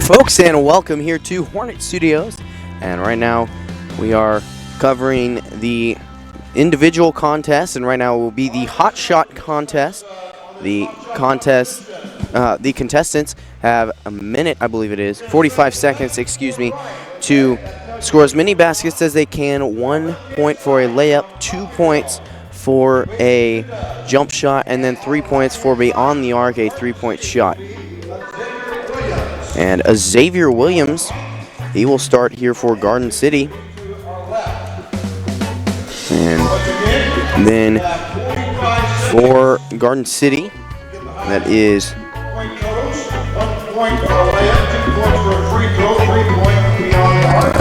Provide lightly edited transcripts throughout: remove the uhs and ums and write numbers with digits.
folks, and welcome here to Hornet Studios. And right now we are covering the individual contest, and right now will be the Hotshot contest. The contestants have a minute, I believe it is, 45 seconds, excuse me, to score as many baskets as they can. 1 point for a layup, 2 points for a jump shot, and then 3 points for beyond the arc, a 3-point shot. And Xavier Williams, he will start here for Garden City. And then for Garden City, that is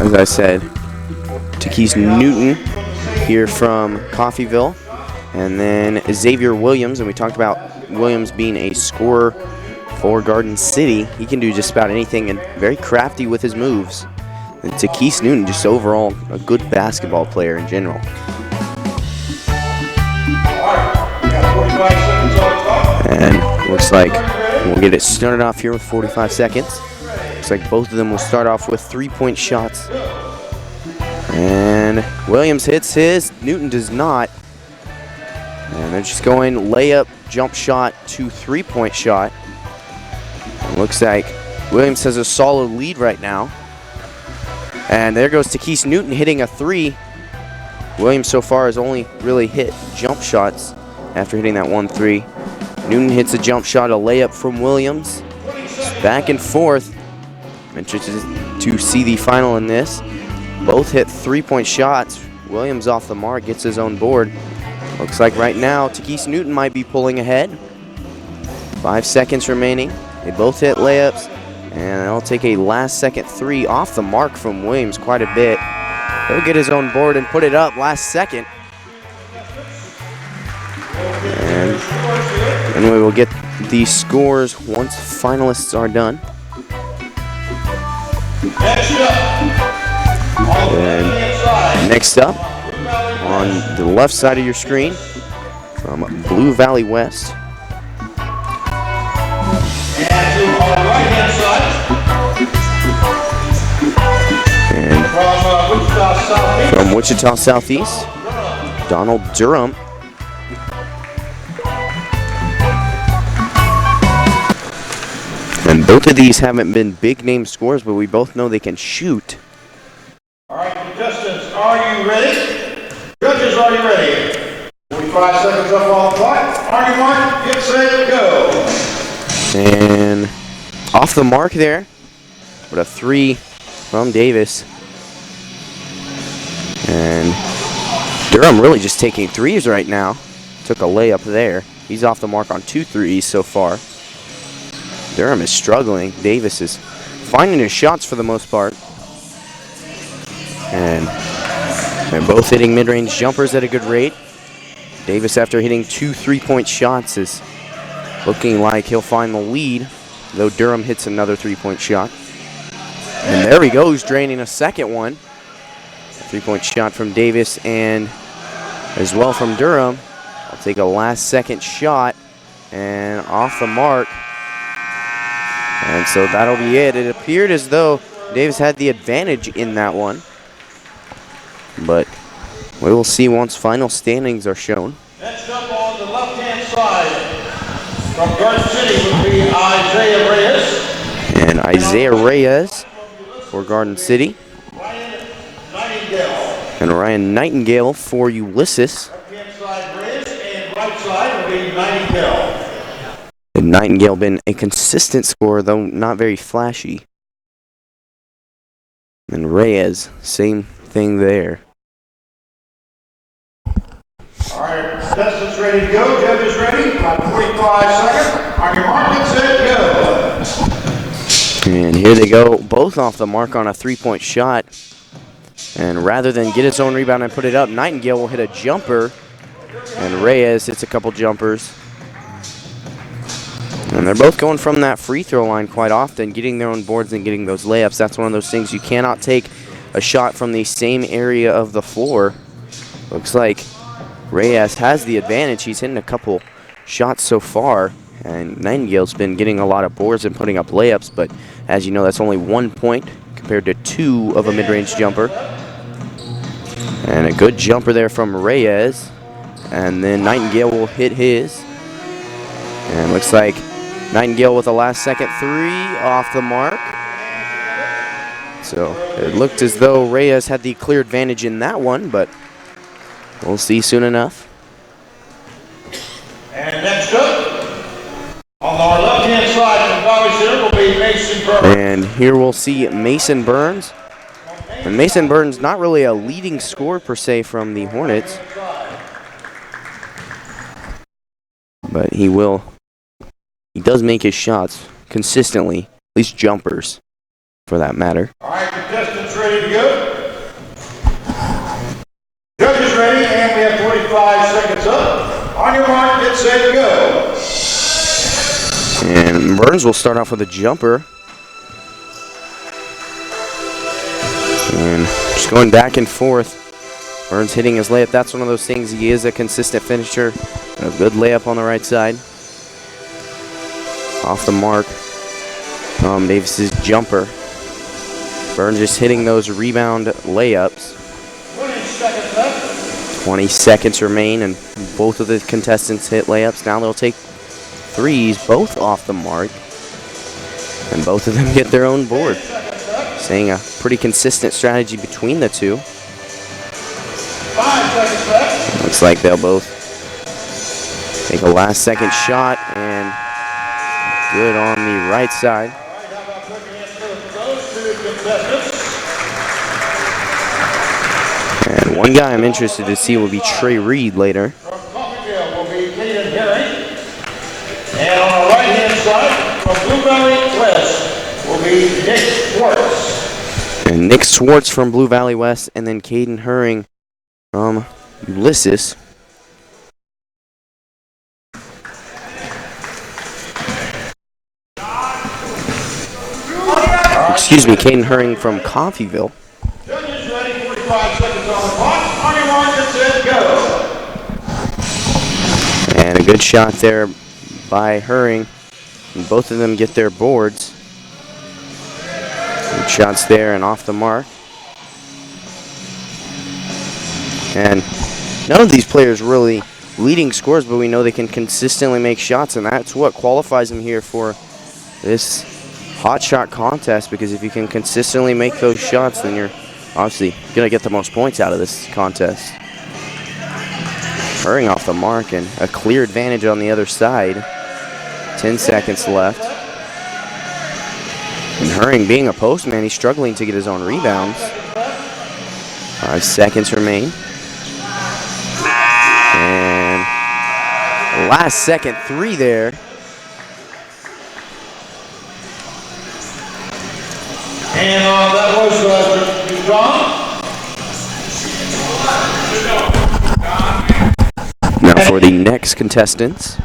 as I said, Takis Newton here from Coffeyville. And then Xavier Williams, and we talked about Williams being a scorer for Garden City. He can do just about anything and very crafty with his moves. And Takis Newton, just overall a good basketball player in general. And looks like we'll get it started off here with 45 seconds. Looks like both of them will start off with 3-point shots. And Williams hits his, Newton does not. And they're just going layup, jump shot to 3-point shot. Looks like Williams has a solid lead right now. And there goes Takis Newton hitting a 3. Williams so far has only really hit jump shots after hitting that 1-3. Newton hits a jump shot, a layup from Williams. Back and forth. Interested to see the final in this. Both hit 3-point shots. Williams off the mark, gets his own board. Looks like right now Takis Newton might be pulling ahead. 5 seconds remaining. They both hit layups, and they'll take a last-second 3 off the mark from Williams quite a bit. He'll get his own board and put it up last second. And we will get the scores once finalists are done. And next up, on the left side of your screen, from Blue Valley West, and from Wichita Southeast, Donald Durham. And both of these haven't been big name scores, but we both know they can shoot. All right, contestants, are you ready? Judges, are you ready? 45 seconds up on the clock. Are you marked? Get set, go. And off the mark there, with a 3 from Davis. And Durham really just taking 3s right now. Took a layup there. He's off the mark on 2 3s so far. Durham is struggling. Davis is finding his shots for the most part. And they're both hitting mid-range jumpers at a good rate. Davis, after hitting 2 3-point shots, is looking like he'll find the lead, though Durham hits another 3-point shot. And there he goes, draining a second one. A 3-point shot from Davis and as well from Durham. I'll take a last-second shot and off the mark. And so that'll be it. It appeared as though Davis had the advantage in that one, but we will see once final standings are shown. Next up on the left-hand side, from Garden City would be Isaiah Reyes. And Isaiah Reyes for Garden City. Ryan Nightingale. And Ryan Nightingale for Ulysses. Left-hand side Reyes, and right side would be Nightingale. And Nightingale been a consistent scorer, though not very flashy. And Reyes, same thing there. All right, contestants ready to go. Judges ready. About 45 seconds. On your mark, get set, go. And here they go, both off the mark on a 3-point shot. And rather than get his own rebound and put it up, Nightingale will hit a jumper. And Reyes hits a couple jumpers. And they're both going from that free throw line quite often, getting their own boards and getting those layups. That's one of those things you cannot take a shot from the same area of the floor. Looks like Reyes has the advantage. He's hitting a couple shots so far, and Nightingale's been getting a lot of boards and putting up layups, but As you know, that's only 1 point compared to 2 of a mid-range jumper. And a good jumper there from Reyes. And then Nightingale will hit his. And looks like Nightingale with a last-second 3 off the mark. So it looked as though Reyes had the clear advantage in that one, but we'll see soon enough. And next up, on our left-hand side from Bobby Center will be Mason Burns. And here we'll see Mason Burns. And Mason Burns, not really a leading scorer per se from the Hornets, but he does make his shots consistently, at least jumpers for that matter. All right, contestants ready to go? Judges ready, and we have 45 seconds up. On your mark, get set, go. And Burns will start off with a jumper. And just going back and forth. Burns hitting his layup. That's one of those things. He is a consistent finisher. A good layup on the right side. Off the mark. Tom Davis's jumper. Burns just hitting those rebound layups. 20 seconds remain, and both of the contestants hit layups. Now they'll take threes, both off the mark. And both of them get their own board. Saying a pretty consistent strategy between the two. 5 seconds left. Looks like they'll both take a last-second shot, and good on the right side. All right, how about putting your hands for those two contestants? And one guy I'm interested to see will be Trey Reed later. From Coffeyville will be Caden Herring. And on the right-hand side, from Blue Valley West will be Nick Schwartz. And Nick Schwartz from Blue Valley West, and then Caden Herring from Ulysses. Excuse me, Caden Herring from Coffeyville. Judges ready, 45 seconds on the clock. On your mark, get set, go. And a good shot there by Herring. And both of them get their boards. Good shots there and off the mark. And none of these players really leading scores, but we know they can consistently make shots, and that's what qualifies them here for this Hotshot contest, because if you can consistently make those shots, then you're obviously going to get the most points out of this contest. Herring off the mark, and a clear advantage on the other side. 10 seconds left. And Herring, being a postman, he's struggling to get his own rebounds. 5 seconds remain. And last second 3 there. And that was John. Now for the next contestants.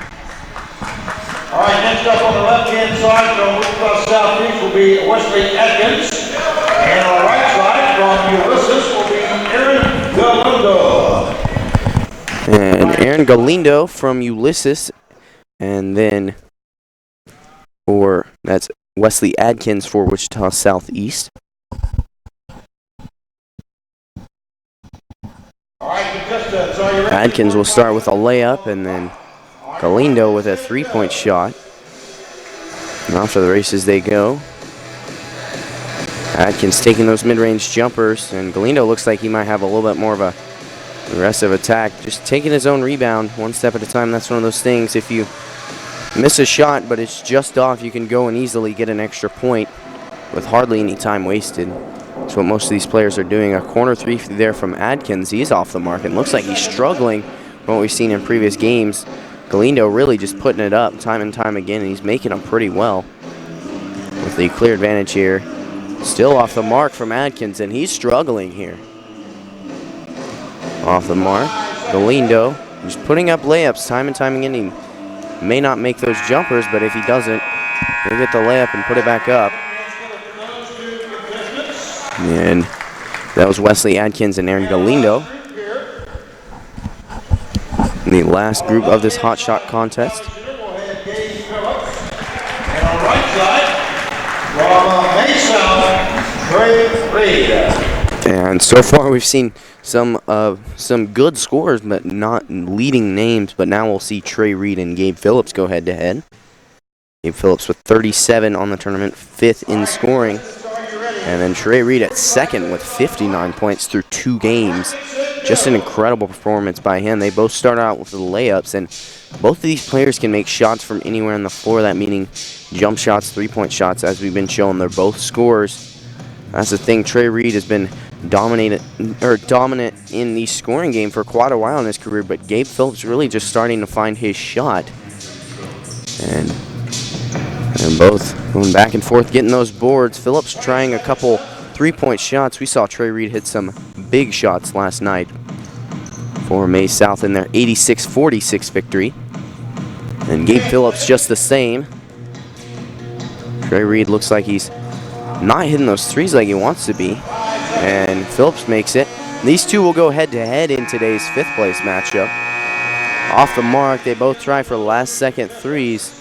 All right, next up on the left-hand side from Wichita Southeast will be Wesley Atkins. And on the right side from Ulysses will be Aaron Galindo. And Aaron Galindo from Ulysses. And then that's Wesley Adkins for Wichita Southeast. All right, contestants, are you ready? Adkins will start with a layup, and then Galindo with a 3-point shot. And off to the races they go. Adkins taking those mid-range jumpers, and Galindo looks like he might have a little bit more of a aggressive attack. Just taking his own rebound one step at a time. That's one of those things. If you miss a shot, but it's just off, you can go and easily get an extra point with hardly any time wasted. That's what most of these players are doing. A corner 3 there from Adkins. He's off the mark, and looks like he's struggling from what we've seen in previous games. Galindo really just putting it up time and time again, and he's making them pretty well with the clear advantage here. Still off the mark from Adkins, and he's struggling here. Off the mark. Galindo just putting up layups time and time again. He may not make those jumpers, but if he doesn't, he'll get the layup and put it back up. And that was Wesley Adkins and Aaron Galindo. The last group of this Hotshot contest. And on the right side, from Aaron Reed. And so far we've seen some good scores, but not leading names. But now we'll see Trey Reed and Gabe Phillips go head to head. Gabe Phillips with 37 on the tournament, 5th in scoring. And then Trey Reed at 2nd with 59 points through 2 games. Just an incredible performance by him. They both start out with the layups, and both of these players can make shots from anywhere on the floor, that meaning jump shots, 3-point shots, as we've been showing. They're both scorers. That's the thing. Trey Reed has been dominant in the scoring game for quite a while in his career, but Gabe Phillips really just starting to find his shot. And both going back and forth, getting those boards. Phillips trying a couple 3-point shots. We saw Trey Reed hit some big shots last night for Maize South in their 86-46 victory. And Gabe Phillips just the same. Trey Reed looks like he's not hitting those threes like he wants to be. And Phillips makes it. These two will go head-to-head in today's 5th place matchup. Off the mark, they both try for last-second threes.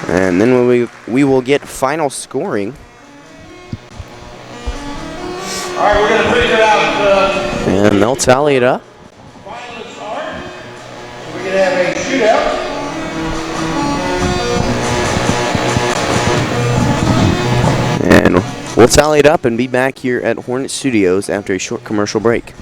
And then we will get final scoring. All right, we're going to figure out. And they'll tally it up. Finalists are. We're going to have a shootout. And we'll tally it up and be back here at Hornet Studios after a short commercial break.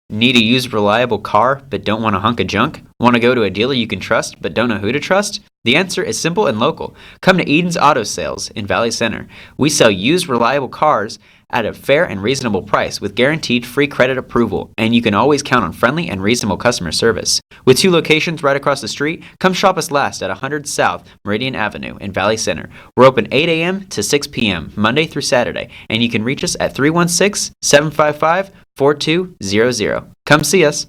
Need a used, reliable car but don't want a hunk of junk? Want to go to a dealer you can trust but don't know who to trust? The answer is simple and local. Come to Eden's Auto Sales in Valley Center. We sell used, reliable cars at a fair and reasonable price with guaranteed free credit approval, and you can always count on friendly and reasonable customer service. With 2 locations right across the street, come shop us last at 100 South Meridian Avenue in Valley Center. We're open 8 a.m. to 6 p.m. Monday through Saturday, and you can reach us at 316-755-4200. Come see us.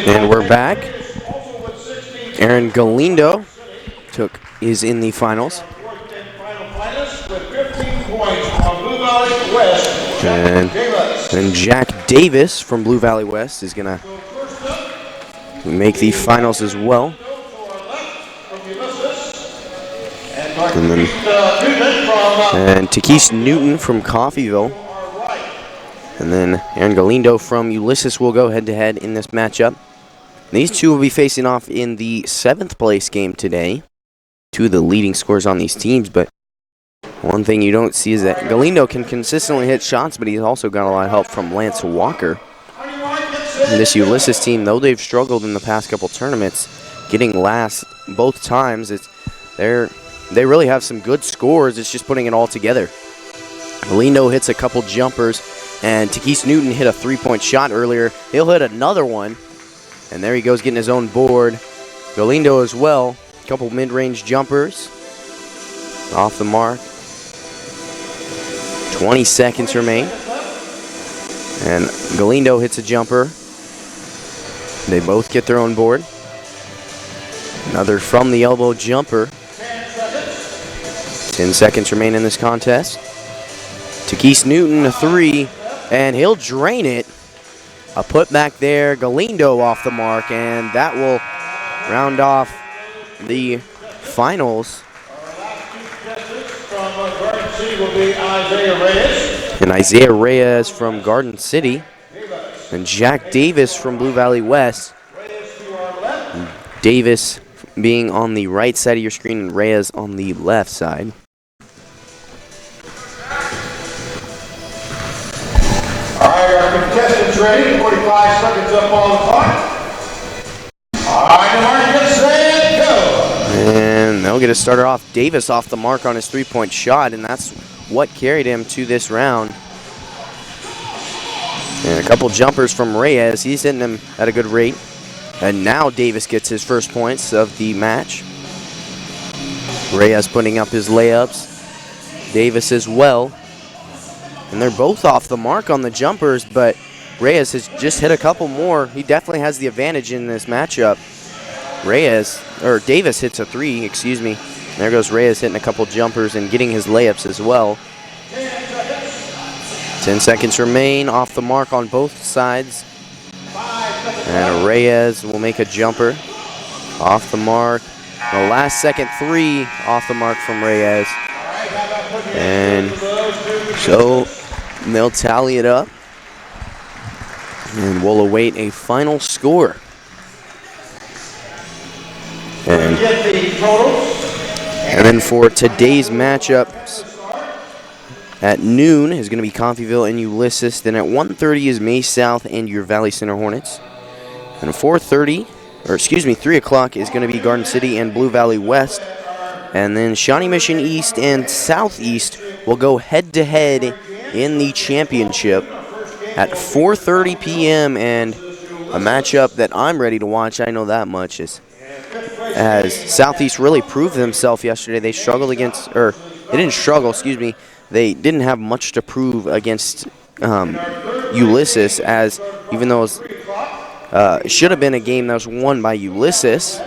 And we're back. Aaron Galindo is in the finals. And Jack Davis from Blue Valley West is going to make the finals as well. And Takeish Newton from Coffeyville. And then Aaron Galindo from Ulysses will go head-to-head in this matchup. These two will be facing off in the 7th place game today. 2 of the leading scorers on these teams, but one thing you don't see is that Galindo can consistently hit shots, but he's also got a lot of help from Lance Walker. And this Ulysses team, though they've struggled in the past couple tournaments, getting last both times, they really have some good scores. It's just putting it all together. Galindo hits a couple jumpers, and Takeish Newton hit a 3-point shot earlier. He'll hit another one, and there he goes getting his own board. Galindo as well, a couple mid-range jumpers. Off the mark. 20 seconds remain. And Galindo hits a jumper. They both get their own board. Another from the elbow jumper. 10 seconds remain in this contest. Takis Newton, a three, and he'll drain it. A putback there, Galindo off the mark, and that will round off the finals. From Garden City will be Isaiah Reyes. And Isaiah Reyes from Garden City. And Jack Davis from Blue Valley West. Davis being on the right side of your screen and Reyes on the left side. All right, our contestants ready. 45 seconds up on the clock. All right, the mark, get set, go. And they'll get it started off. Davis off the mark on his three-point shot, and that's what carried him to this round. And a couple jumpers from Reyes. He's hitting them at a good rate. And now Davis gets his first points of the match. Reyes putting up his layups. Davis as well. And they're both off the mark on the jumpers, but Reyes has just hit a couple more. He definitely has the advantage in this matchup. Davis hits a three, excuse me. There goes Reyes hitting a couple jumpers and getting his layups as well. 10 seconds remain, off the mark on both sides. And Reyes will make a jumper. Off the mark. The last second three off the mark from Reyes. And so they'll tally it up. And we'll await a final score. And then for today's matchups, at noon is going to be Coffeyville and Ulysses. Then at 1:30 is May South and your Valley Center Hornets. And at 3 o'clock is going to be Garden City and Blue Valley West. And then Shawnee Mission East and Southeast will go head-to-head in the championship at 4:30 p.m. And a matchup that I'm ready to watch, I know that much, is as Southeast really proved themselves yesterday. They struggled against, or they didn't struggle, excuse me. They didn't have much to prove against Ulysses, as even though it should have been a game that was won by Ulysses,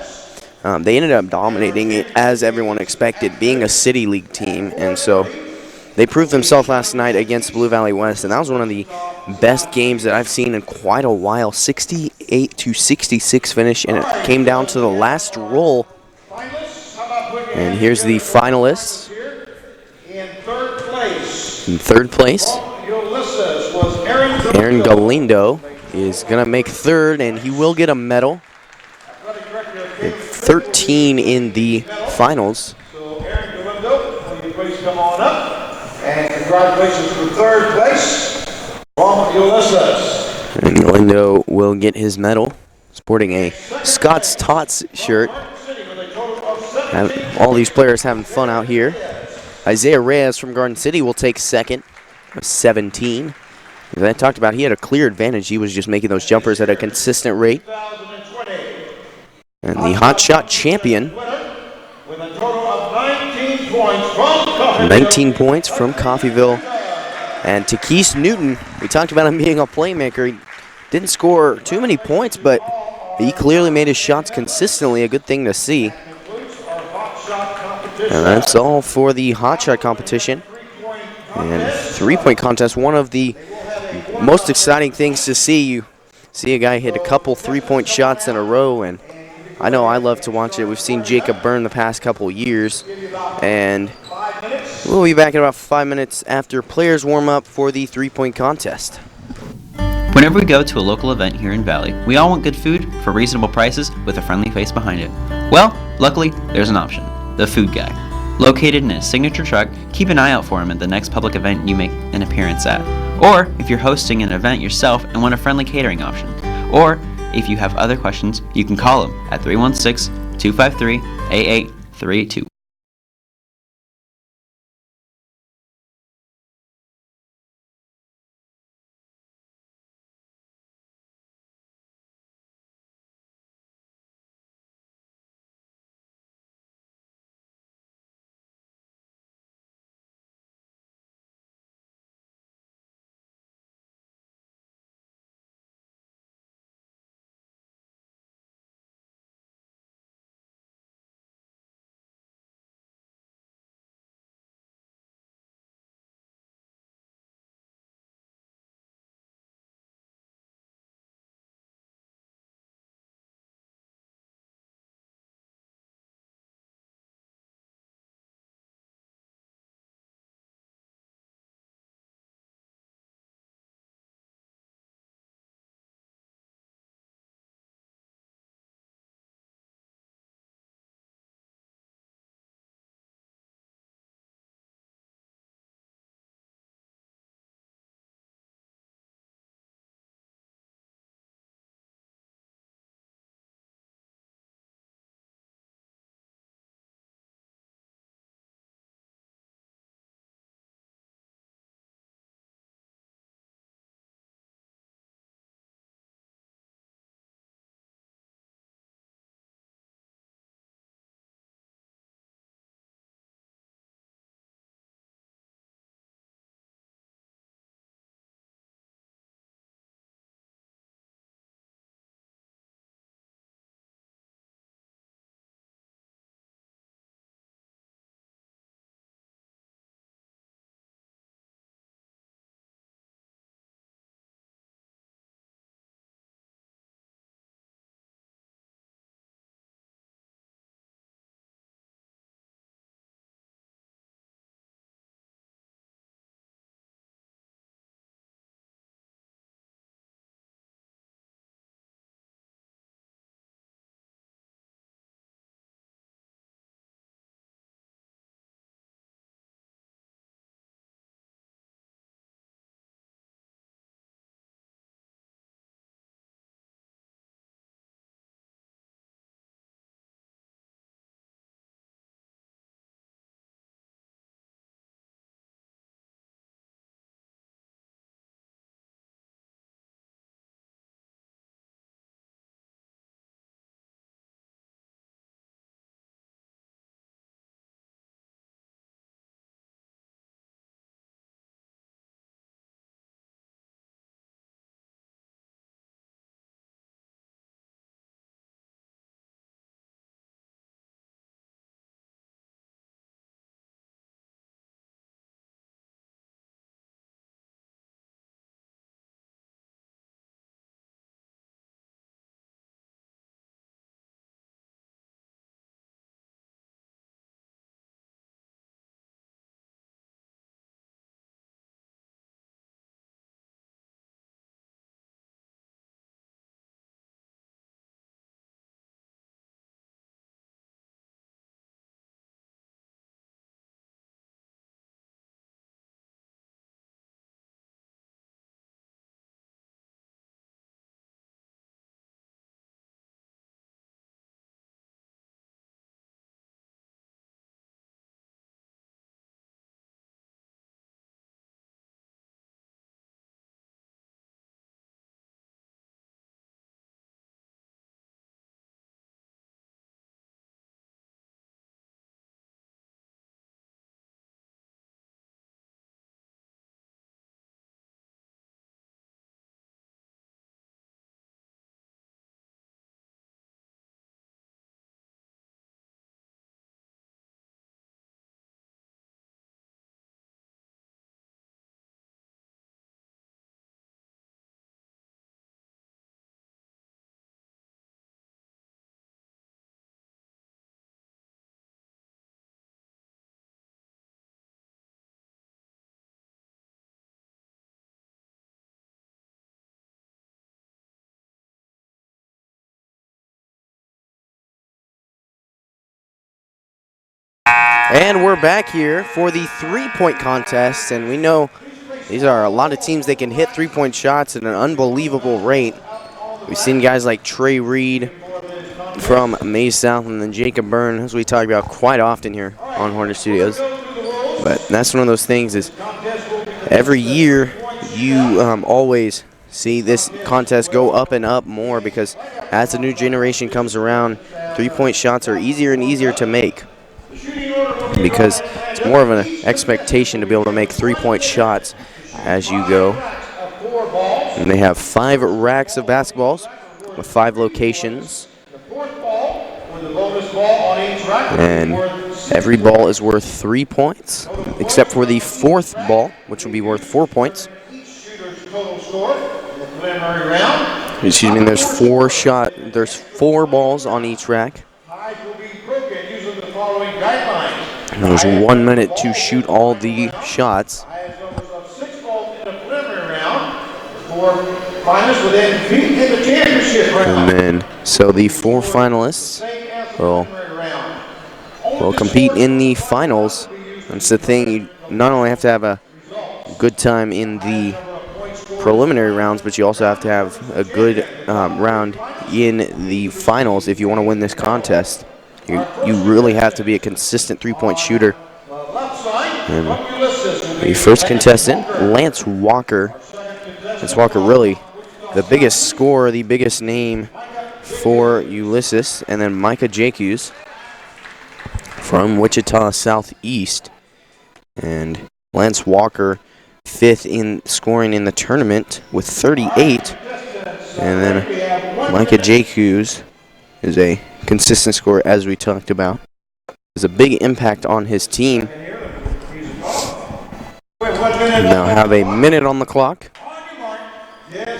they ended up dominating it as everyone expected, being a City League team. And so they proved themselves last night against Blue Valley West, and that was one of the best games that I've seen in quite a while. 68-66 finish, and it came down to the last roll. And here's the finalists. In third place, Aaron Galindo is going to make third, and he will get a medal. 13 in the finals. So Aaron Galindo, will you please come on up? And congratulations to the third place from Ulysses. And Galindo will get his medal, sporting a Scott's Tots shirt. All these players having fun out here. Isaiah Reyes from Garden City will take second, 17. As I talked about, he had a clear advantage. He was just making those jumpers at a consistent rate. And the Hotshot champion, 19 points from Coffeyville. And Takis Newton, we talked about him being a playmaker. He didn't score too many points, but he clearly made his shots consistently, a good thing to see. And that's all for the Hotshot competition. And three-point contest, one of the most exciting things to see. You see a guy hit a couple three-point shots in a row, and I know I love to watch it. We've seen Jacob Byrne the past couple years. And we'll be back in about 5 minutes after players warm up for the three-point contest. Whenever we go to a local event here in Valley, we all want good food for reasonable prices with a friendly face behind it. Well, luckily, there's an option. The Food Guy. Located in a signature truck, keep an eye out for him at the next public event you make an appearance at. Or if you're hosting an event yourself and want a friendly catering option. Or if you have other questions, you can call him at 316-253-8832. And we're back here for the three-point contest, and we know these are a lot of teams that can hit three-point shots at an unbelievable rate. We've seen guys like Trey Reed from Mays South and then Jacob Byrne, as we talk about quite often here on Hornet Studios. But that's one of those things is every year you always see this contest go up and up more because as the new generation comes around, three-point shots are easier and easier to make because it's more of an expectation to be able to make three-point shots as you go. And they have 5 racks of basketballs with 5 locations. And every ball is worth 3 points, except for the 4th ball, which will be worth 4 points. Excuse me, there's 4 balls on each rack. And there's 1 minute to shoot all the shots. And then, so the 4 finalists will compete in the finals. That's the thing, you not only have to have a good time in the preliminary rounds, but you also have to have a good round in the finals if you want to win this contest. You really have to be a consistent three-point shooter. And the first contestant, Lance Walker. Lance Walker, really the biggest scorer, the biggest name for Ulysses, and then Micah Jacques from Wichita Southeast. And Lance Walker, 5th in scoring in the tournament with 38. And then Micah Jacques is a consistent scorer, as we talked about. There's a big impact on his team. Now have a minute on the clock.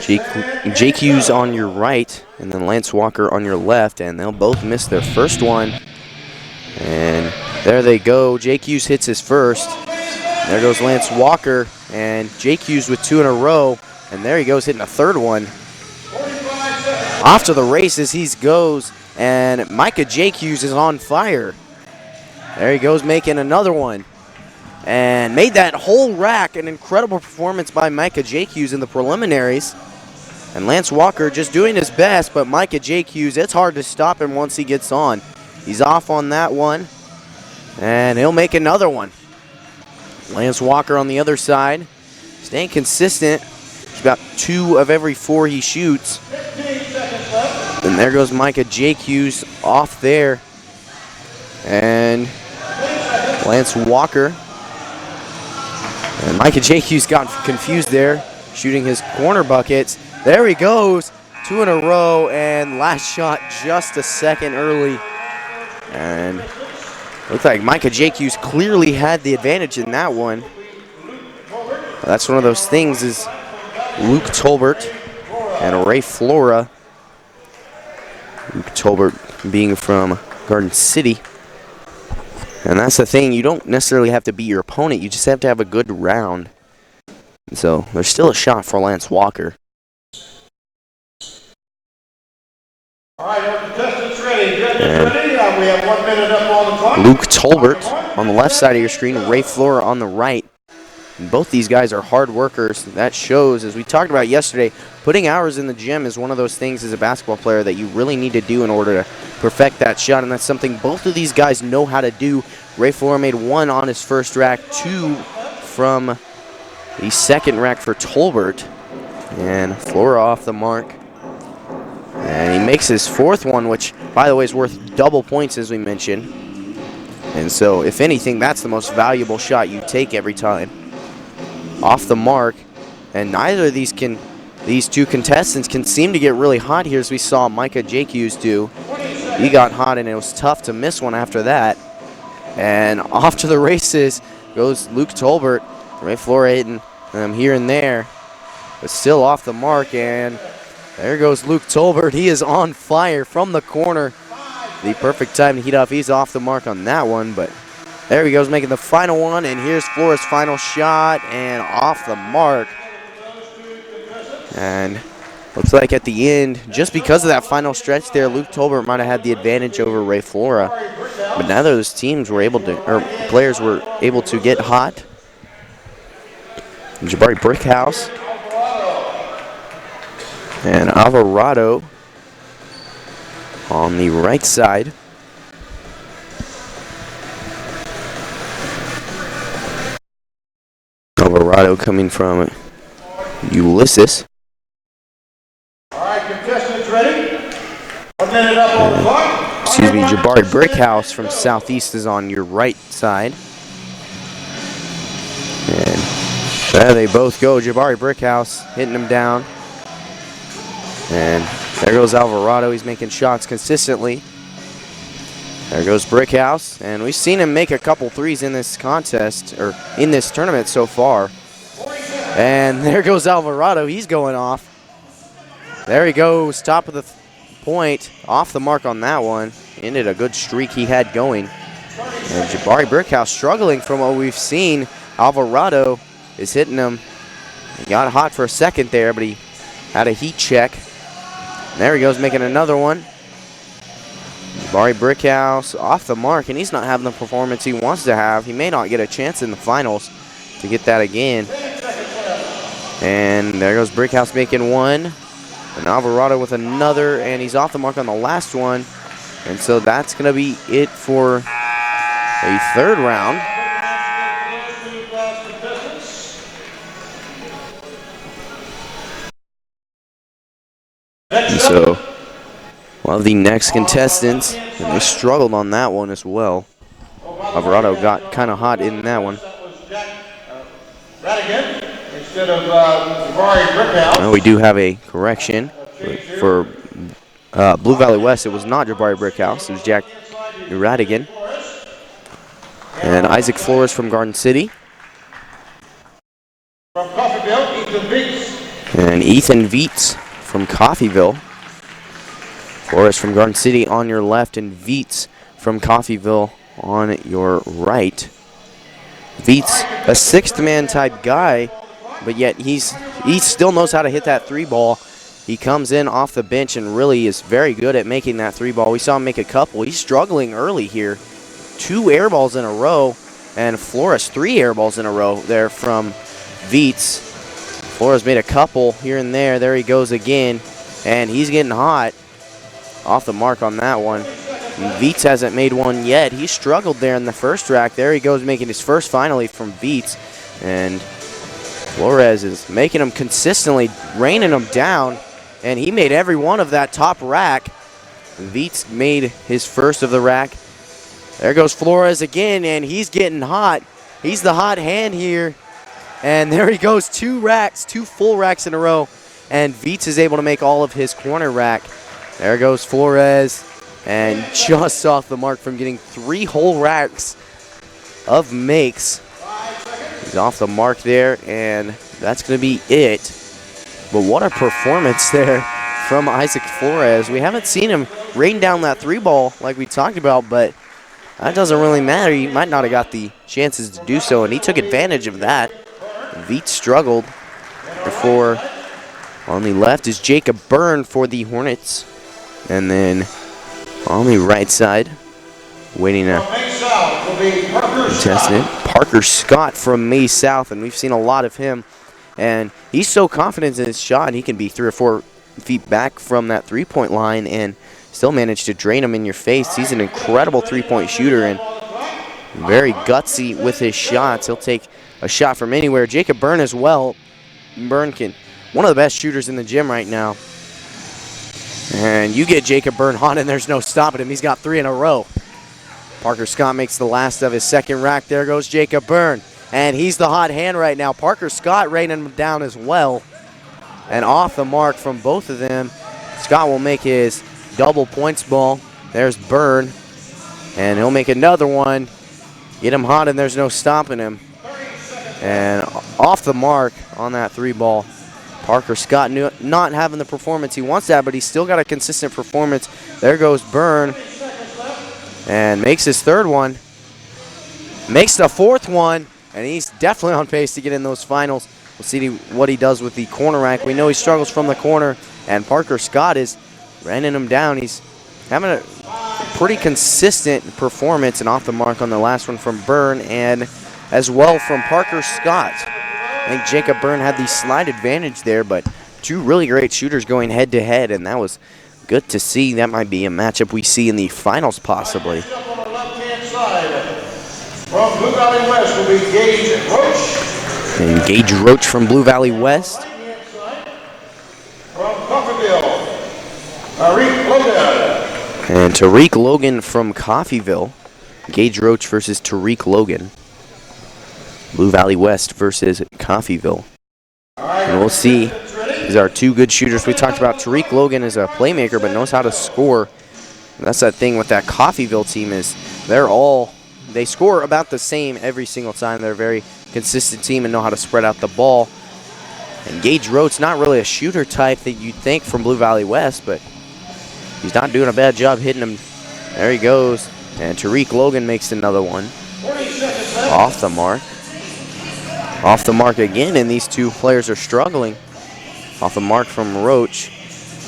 Jacques on your right, and then Lance Walker on your left, and they'll both miss their first one. And there they go. Jacques hits his first. There goes Lance Walker, and Jacques with 2 in a row, and there he goes hitting a third one. Off to the races he goes, and Micah Jacques is on fire. There he goes making another one. And made that whole rack. An incredible performance by Micah Jacques in the preliminaries. And Lance Walker just doing his best, but Micah Jacques, it's hard to stop him once he gets on. He's off on that one, and he'll make another one. Lance Walker on the other side, staying consistent. It's about 2 of every 4 he shoots. And there goes Micah Jacques off there. And Lance Walker. And Micah Jacques got confused there, shooting his corner buckets. There he goes, 2 in a row, and last shot just a second early. And looked like Micah Jacques clearly had the advantage in that one. That's one of those things is Luke Tolbert and Ray Flora. Luke Tolbert being from Garden City. And that's the thing, you don't necessarily have to beat your opponent, you just have to have a good round. So there's still a shot for Lance Walker. All right, our contestants ready. Ready? We have 1 minute up on the clock. Luke Tolbert on the left side of your screen, Ray Flora on the right. And both these guys are hard workers. That shows, as we talked about yesterday, putting hours in the gym is one of those things as a basketball player that you really need to do in order to perfect that shot, and that's something both of these guys know how to do. Ray Flora made 1 on his first rack, 2 from the second rack for Tolbert. And Flora off the mark. And he makes his 4th one, which, by the way, is worth double points, as we mentioned. And so, if anything, that's the most valuable shot you take every time. Off the mark, and neither of these 2 contestants can seem to get really hot here, as we saw Micah Jacques do. He got hot, and it was tough to miss one after that. And off to the races goes Luke Tolbert. Ray Flora hitting here and there, but still off the mark. And there goes Luke Tolbert. He is on fire from the corner. The perfect time to heat up. He's off the mark on that one, but there he goes making the final one. And here's Flora's final shot, and off the mark. And Looks like at the end, just because of that final stretch there, Luke Tolbert might have had the advantage over Ray Flora. But neither of those teams were able to, or players were able to get hot. Jabari Brickhouse and Alvarado on the right side. Alvarado coming from Ulysses. All right, contestants ready? 1 minute up on the clock. Excuse me, Jabari Brickhouse from Southeast is on your right side. And there they both go. Jabari Brickhouse hitting him down. And there goes Alvarado. He's making shots consistently. There goes Brickhouse. And we've seen him make a couple threes in this contest, or in this tournament so far. And there goes Alvarado. He's going off. There he goes, top of the point, off the mark on that one. Ended a good streak he had going. And Jabari Brickhouse struggling from what we've seen. Alvarado is hitting him. He got hot for a second there, but he had a heat check. And there he goes, making another one. Jabari Brickhouse off the mark, and he's not having the performance he wants to have. He may not get a chance in the finals to get that again. And there goes Brickhouse making one. And Alvarado with another, and he's off the mark on the last one. And so that's going to be it for a third round. And so one of the next contestants, and they struggled on that one as well. Alvarado got kind of hot in that one. Instead of Jabari Brickhouse. Now we do have a correction for Blue Valley West. It was not Jabari Brickhouse. It was Jack Radigan. And Isaac Flores from Garden City. From Coffeyville, Ethan Beats. And Ethan Viets from Coffeyville. Flores from Garden City on your left, and Viets from Coffeyville on your right. Viets, a sixth man type guy, but yet he still knows how to hit that three ball. He comes in off the bench and really is very good at making that three ball. We saw him make a couple. He's struggling early here. 2 air balls in a row, and Flores 3 air balls in a row there from Viets. Flores made a couple here and there. There he goes again, and he's getting hot off the mark on that one. And Viets hasn't made one yet. He struggled there in the first rack. There he goes, making his first finally from Viets. And Flores is making him consistently, raining him down. And he made every one of that top rack. Viets made his first of the rack. There goes Flores again, and he's getting hot. He's the hot hand here. And there he goes, 2 racks, 2 full racks in a row. And Viets is able to make all of his corner rack. There goes Flores. And just off the mark from getting 3 whole racks of makes. He's off the mark there, and that's going to be it. But what a performance there from Isaac Flores. We haven't seen him rain down that 3 ball like we talked about, but that doesn't really matter. He might not have got the chances to do so, and he took advantage of that. Viets struggled. Before on the left is Jacob Byrne for the Hornets. And then on the right side, waiting a contestant, Parker Scott from May South, and we've seen a lot of him. And he's so confident in his shot, he can be 3 or 4 feet back from that three-point line and still manage to drain him in your face. He's an incredible three-point shooter and very gutsy with his shots. He'll take a shot from anywhere. Jacob Byrne as well. Byrne one of the best shooters in the gym right now. And you get Jacob Byrne hot, and there's no stopping him. He's got 3 in a row. Parker Scott makes the last of his second rack. There goes Jacob Byrne. And he's the hot hand right now. Parker Scott raining him down as well. And off the mark from both of them. Scott will make his double points ball. There's Byrne. And he'll make another one. Get him hot, and there's no stopping him. And off the mark on that 3 ball. Parker Scott not having the performance he wants to have, but he's still got a consistent performance. There goes Byrne. And makes his 3rd one. Makes the 4th one. and he's definitely on pace to get in those finals. We'll see what he does with the corner rack. We know he struggles from the corner, and Parker Scott is running him down. He's having a pretty consistent performance and off the mark on the last one from Byrne and as well from Parker Scott. I think Jacob Byrne had the slight advantage there, but two really great shooters going head-to-head, and that was good to see. That might be a matchup we see in the finals possibly. On the left-hand side, from Blue Valley West will be Gage Roach. And Gage Roach from Blue Valley West. Right-hand side, from Coffeyville, Tariq Logan. And Tariq Logan from Coffeyville. Gage Roach versus Tariq Logan. Blue Valley West versus Coffeyville. And we'll see. These are two good shooters. We talked about Tariq Logan is a playmaker but knows how to score. That's that thing with that Coffeyville team is they score about the same every single time. They're a very consistent team and know how to spread out the ball. And Gage Roach, not really a shooter type that you'd think from Blue Valley West, but he's not doing a bad job hitting him. There he goes. And Tariq Logan makes another one. Off the mark. Off the mark again, and these two players are struggling. Off the mark from Roach.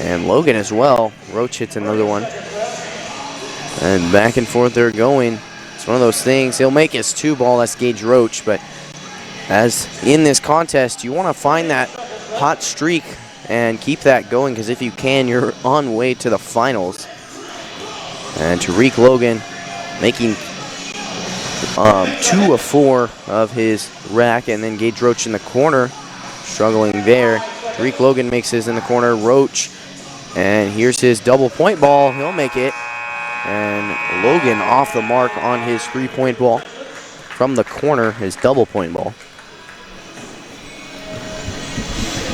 And Logan as well. Roach hits another one. And back and forth they're going. It's one of those things. He'll make his two ball. That's Gage Roach. But as in this contest, you want to find that hot streak and keep that going, because if you can, you're on way to the finals. And Tariq Logan making 2 of 4 of his rack, and then Gage Roach in the corner, struggling there. Tariq Logan makes his in the corner. Roach, and here's his double point ball. He'll make it. And Logan off the mark on his 3-point ball from the corner, his double point ball.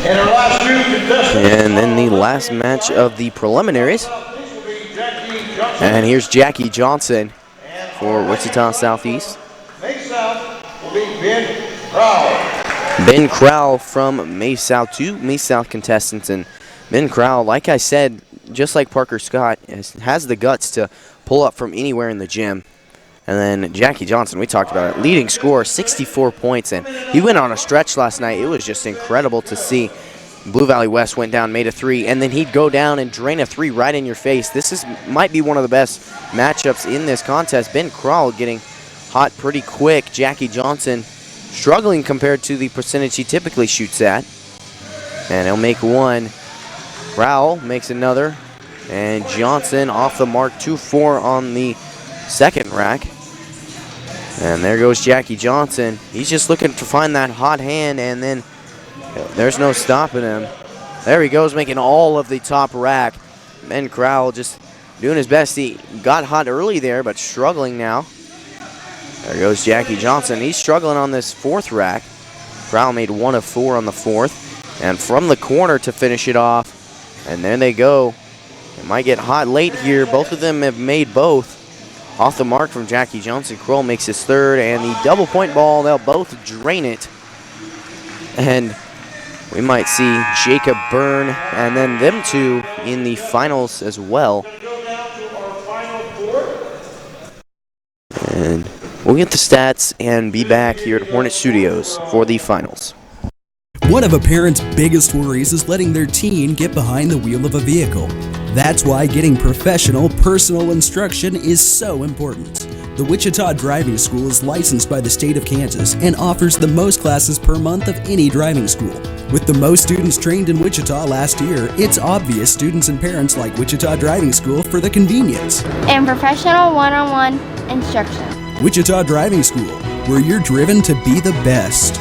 And our last two contestants. And then the last match of the preliminaries. And here's Jackie Johnson for Wichita Southeast. Next South will be Ben Crowell. Ben Crowell from May South, two May South contestants. And Ben Crowell, like I said, just like Parker Scott, has the guts to pull up from anywhere in the gym. And then Jackie Johnson, we talked about it, leading scorer, 64 points. And he went on a stretch last night. It was just incredible to see. Blue Valley West went down, made a 3, and then he'd go down and drain a 3 right in your face. This might be one of the best matchups in this contest. Ben Crowell getting hot pretty quick. Jackie Johnson struggling compared to the percentage he typically shoots at. And he'll make one. Crowell makes another. And Johnson off the mark, 2-4 on the second rack. And there goes Jackie Johnson. He's just looking to find that hot hand, and then there's no stopping him. There he goes, making all of the top rack. Ben Crowell just doing his best. He got hot early there, but struggling now. There goes Jackie Johnson. He's struggling on this fourth rack. Crowell made 1 of 4 on the fourth. And from the corner to finish it off. And there they go. It might get hot late here. Both of them have made both. Off the mark from Jackie Johnson. Kroll makes his third, and the double point ball, they'll both drain it. And we might see Jacob Byrne and then them two in the finals as well. And we'll get the stats and be back here at Hornet Studios for the finals. One of a parent's biggest worries is letting their teen get behind the wheel of a vehicle. That's why getting professional, personal instruction is so important. The Wichita Driving School is licensed by the state of Kansas and offers the most classes per month of any driving school. With the most students trained in Wichita last year, it's obvious students and parents like Wichita Driving School for the convenience and professional one-on-one instruction. Wichita Driving School, where you're driven to be the best.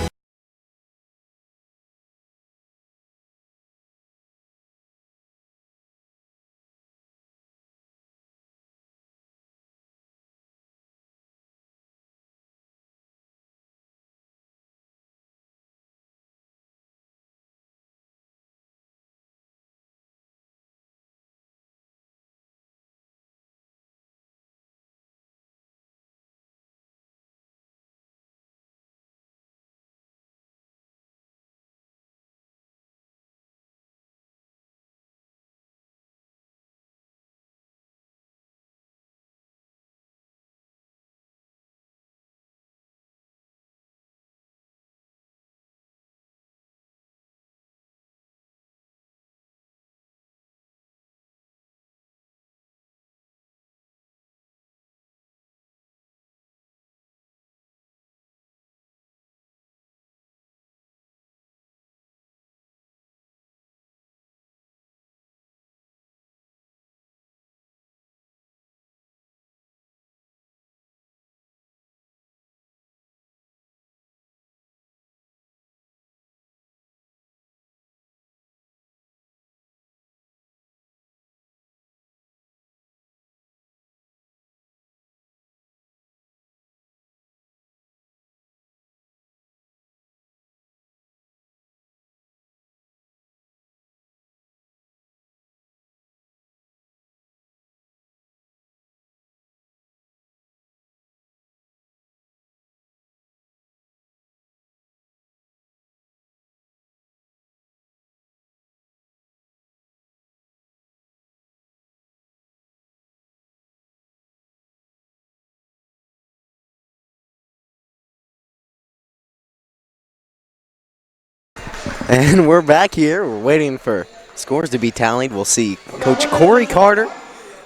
And we're back here. We're waiting for scores to be tallied. We'll see Coach Corey Carter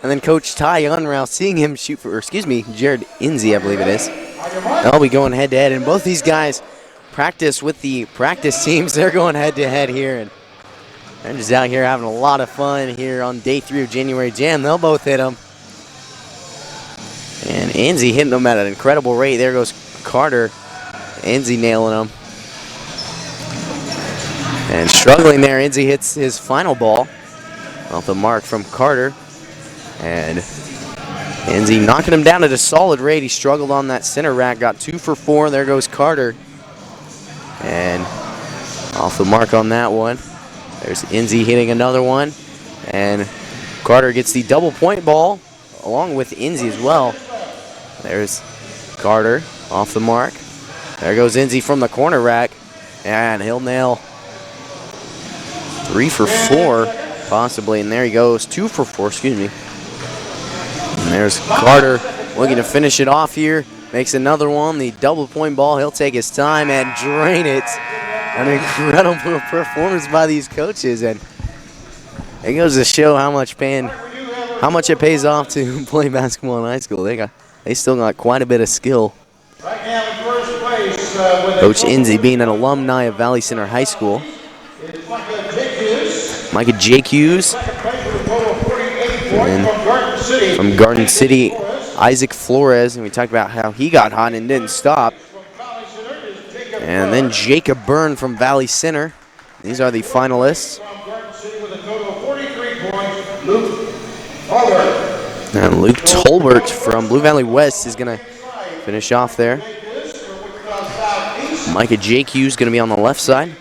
and then Coach Ty Unrow seeing him shoot for, Jared Inzi, I believe it is. They'll be going head to head, and both these guys practice with the practice teams. They're going head to head here, and they're just out here having a lot of fun here on day 3 of January Jam. They'll both hit them. And Inzi hitting them at an incredible rate. There goes Carter. Inzi nailing them. And struggling there, Inzi hits his final ball off the mark from Carter. And Inzi knocking him down at a solid rate. He struggled on that center rack, got 2 for 4. There goes Carter. And off the mark on that one. There's Inzi hitting another one. And Carter gets the double point ball along with Inzi as well. There's Carter off the mark. There goes Inzi from the corner rack. And he'll nail 3 for 4 possibly. And there he goes, 2 for 4, excuse me. And there's Carter looking to finish it off here. Makes another one, the double point ball. He'll take his time and drain it. An incredible performance by these coaches. And it goes to show how much it pays off to play basketball in high school. They still got quite a bit of skill. Coach Inzi being an alumni of Valley Center High School. Micah Jake Hughes. And from Garden City, Isaac Flores. And we talked about how he got hot and didn't stop. And then Jacob Byrne from Valley Center. These are the finalists. And Luke Tolbert from Blue Valley West is going to finish off there. Micah Jake Hughes going to be on the left side.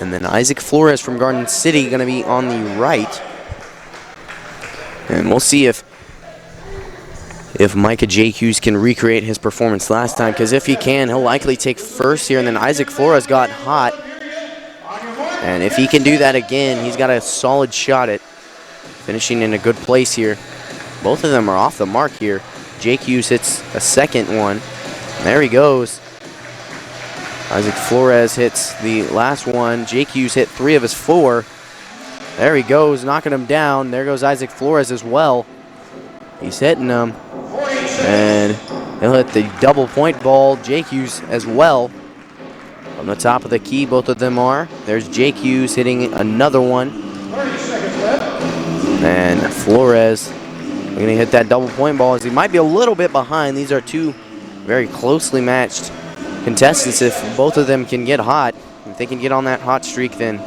And then Isaac Flores from Garden City going to be on the right. And we'll see if Micah Jake Hughes can recreate his performance last time, because if he can, he'll likely take first here. And then Isaac Flores got hot. And if he can do that again, he's got a solid shot at finishing in a good place here. Both of them are off the mark here. Jake Hughes hits a second one. There he goes. Isaac Flores hits the last one. Jake Hughes hit 3 of his 4. There he goes, knocking him down. There goes Isaac Flores as well. He's hitting them. And he'll hit the double point ball. Jake Hughes as well. On the top of the key, both of them are. There's Jake Hughes hitting another one. And Flores going to hit that double point ball as he might be a little bit behind. These are 2 very closely matched contestants. If both of them can get hot, if they can get on that hot streak, then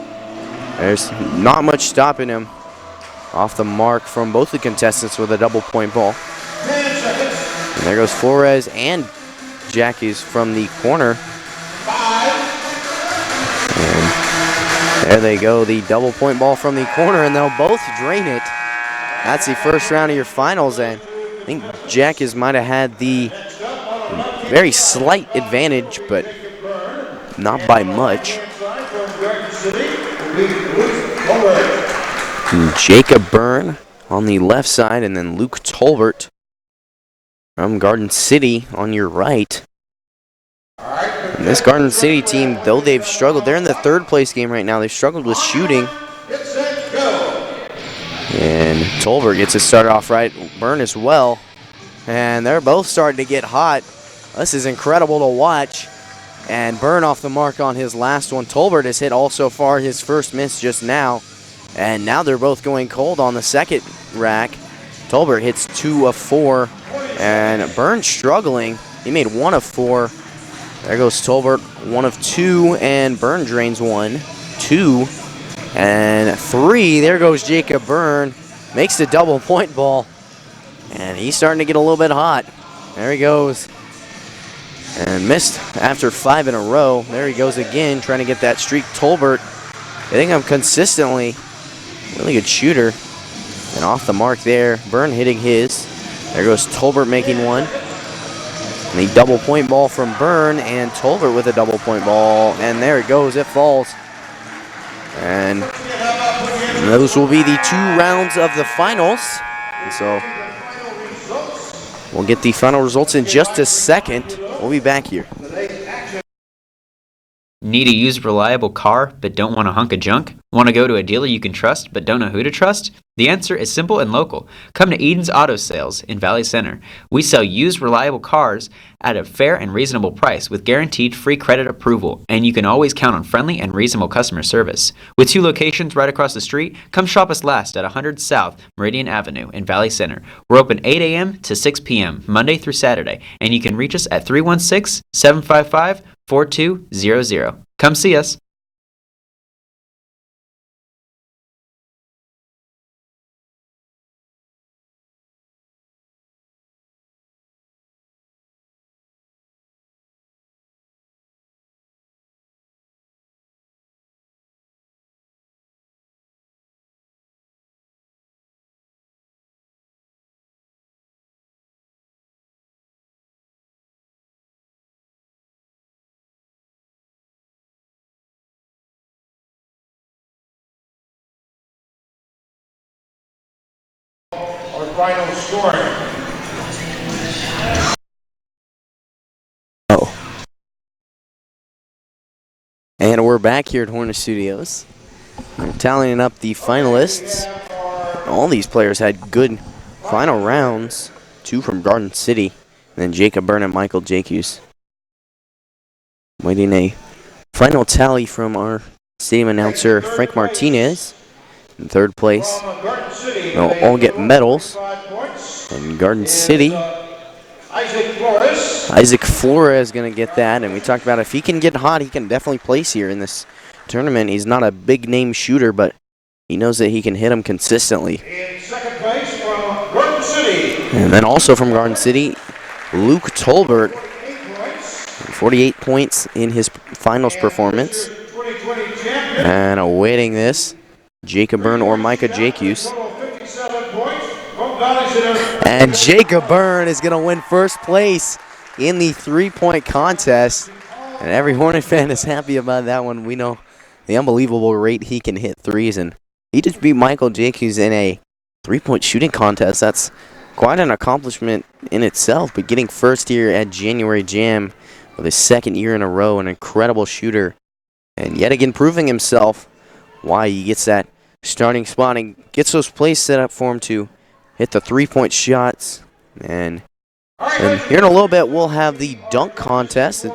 there's not much stopping him. Off the mark from both the contestants with a double point ball. And there goes Flores and Jackie's from the corner. And there they go, the double point ball from the corner, and they'll both drain it. That's the first round of your finals, and I think Jackie's might have had the very slight advantage, but not by much. And Jacob Byrne on the left side, and then Luke Tolbert from Garden City on your right. And this Garden City team, though they've struggled, they're in the 3rd place game right now. They've struggled with shooting. And Tolbert gets it started off right. Byrne as well. And they're both starting to get hot. This is incredible to watch. And Byrne off the mark on his last one. Tolbert has hit all so far, his first miss just now. And now they're both going cold on the second rack. Tolbert hits 2 of 4. And Byrne struggling. He made 1 of 4. There goes Tolbert, 1 of 2. And Byrne drains 1, 2, and 3. There goes Jacob Byrne. Makes the double point ball. And he's starting to get a little bit hot. There he goes. And missed after 5 in a row. There he goes again, trying to get that streak. Tolbert, I think I'm consistently really good shooter. And off the mark there. Byrne hitting his. There goes Tolbert making 1. And the double point ball from Byrne, and Tolbert with a double point ball. And there it goes, it falls. And those will be the 2 rounds of the finals. And so we'll get the final results in just a second. We'll be back here. Need to use a reliable car but don't want a hunk of junk? Want to go to a dealer you can trust but don't know who to trust? The answer is simple and local. Come to Eden's Auto Sales in Valley Center. We sell used reliable cars at a fair and reasonable price with guaranteed free credit approval, and you can always count on friendly and reasonable customer service. With 2 locations right across the street, come shop us last at 100 South Meridian Avenue in Valley Center. We're open 8 a.m. to 6 p.m. Monday through Saturday, and you can reach us at 316-755-4200. Come see us. Our final scoring. And we're back here at Hornet Studios. We're tallying up the finalists. All these players had good final rounds. 2 from Garden City, and then Jacob Byrne and Michael Jacques. Waiting a final tally from our stadium announcer, Frank Martinez. In 3rd place, they'll all get medals. And Garden City, Isaac Flores is going to get that. And we talked about if he can get hot, he can definitely place here in this tournament. He's not a big name shooter, but he knows that he can hit them consistently. In 2nd place from Garden City. And then also from Garden City, Luke Tolbert, 48 points in his finals performance. And awaiting this, Jacob Byrne or Micah Jacques. And Jacob Byrne is going to win 1st place in the 3-point contest. And every Hornet fan is happy about that one. We know the unbelievable rate he can hit threes. And he just beat Michael Jacques in a 3-point shooting contest. That's quite an accomplishment in itself. But getting 1st here at January Jam for the 2nd year in a row, an incredible shooter. And yet again proving himself why he gets that starting spot and gets those plays set up for him to hit the 3-point shots. And here in a little bit, we'll have the dunk contest.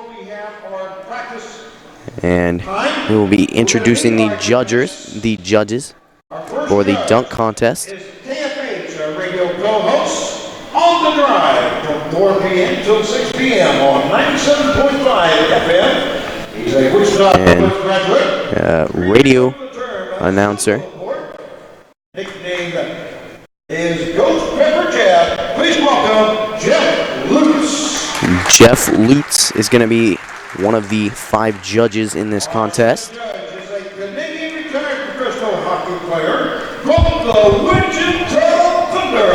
And we will be introducing the judges for the dunk contest. KFH, radio co-host on the drive from 4 p.m. till 6 p.m. on 97.5 FM. He's a Wichita graduate. Radio announcer. Nickname is Ghost Pepper Jeff. Please welcome Jeff Lutz. Jeff Lutz is going to be one of the 5 judges in this contest. Judge is a Canadian retired professional hockey player from the Wichita Thunder.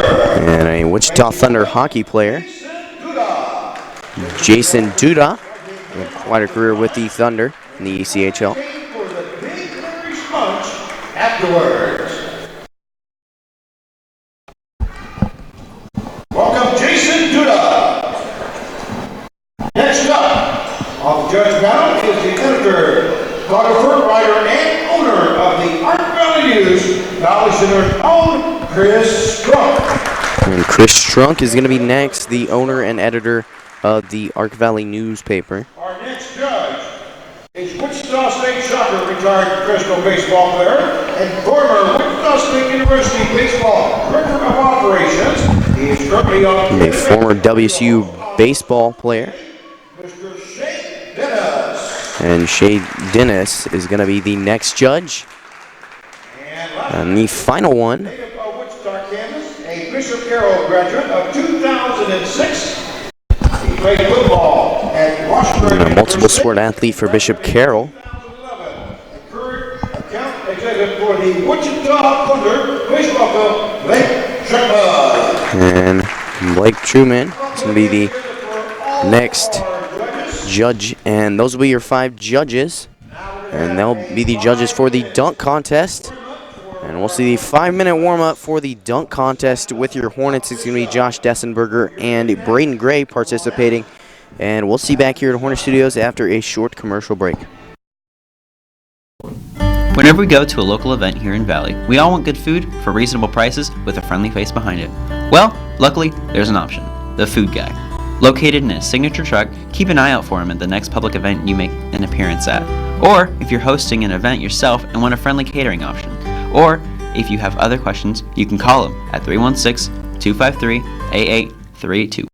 And a Wichita Thunder hockey player, Jason Duda. Quite a career with the Thunder in the ECHL. For the big Irish punch afterwards. Welcome, Jason Duda. Next up on the judge panel is the editor, photographer, writer, and owner of the Art Valley News, Valley Center's own Chris Strunk. And Chris Strunk is going to be next, the owner and editor of the Ark Valley newspaper. Our next judge is Wichita State Shocker retired professional baseball player and former Wichita State University baseball director of operations. He is currently on A former WSU baseball player. Mr. Shea Dennis. And Shea Dennis is going to be the next judge. And the final one, Native of Wichita, Kansas, a Bishop Carroll graduate of 2006. He played football at Washington. a multiple sport athlete for Bishop Carroll. 2011, the current account executive for the Wichita Thunder. Please welcome Blake Truman. And Blake Truman is going to be the next judge. And those will be your 5 judges. And they'll be the judges for the dunk contest. And we'll see the 5-minute warm-up for the dunk contest with your Hornets. It's going to be Josh Dessenberger and Braden Gray participating. And we'll see you back here at Hornet Studios after a short commercial break. Whenever we go to a local event here in Valley, we all want good food for reasonable prices with a friendly face behind it. Well, luckily, there's an option. The Food Guy. Located in a signature truck, keep an eye out for him at the next public event you make an appearance at. Or if you're hosting an event yourself and want a friendly catering option. Or if you have other questions, you can call him at 316-253-8832.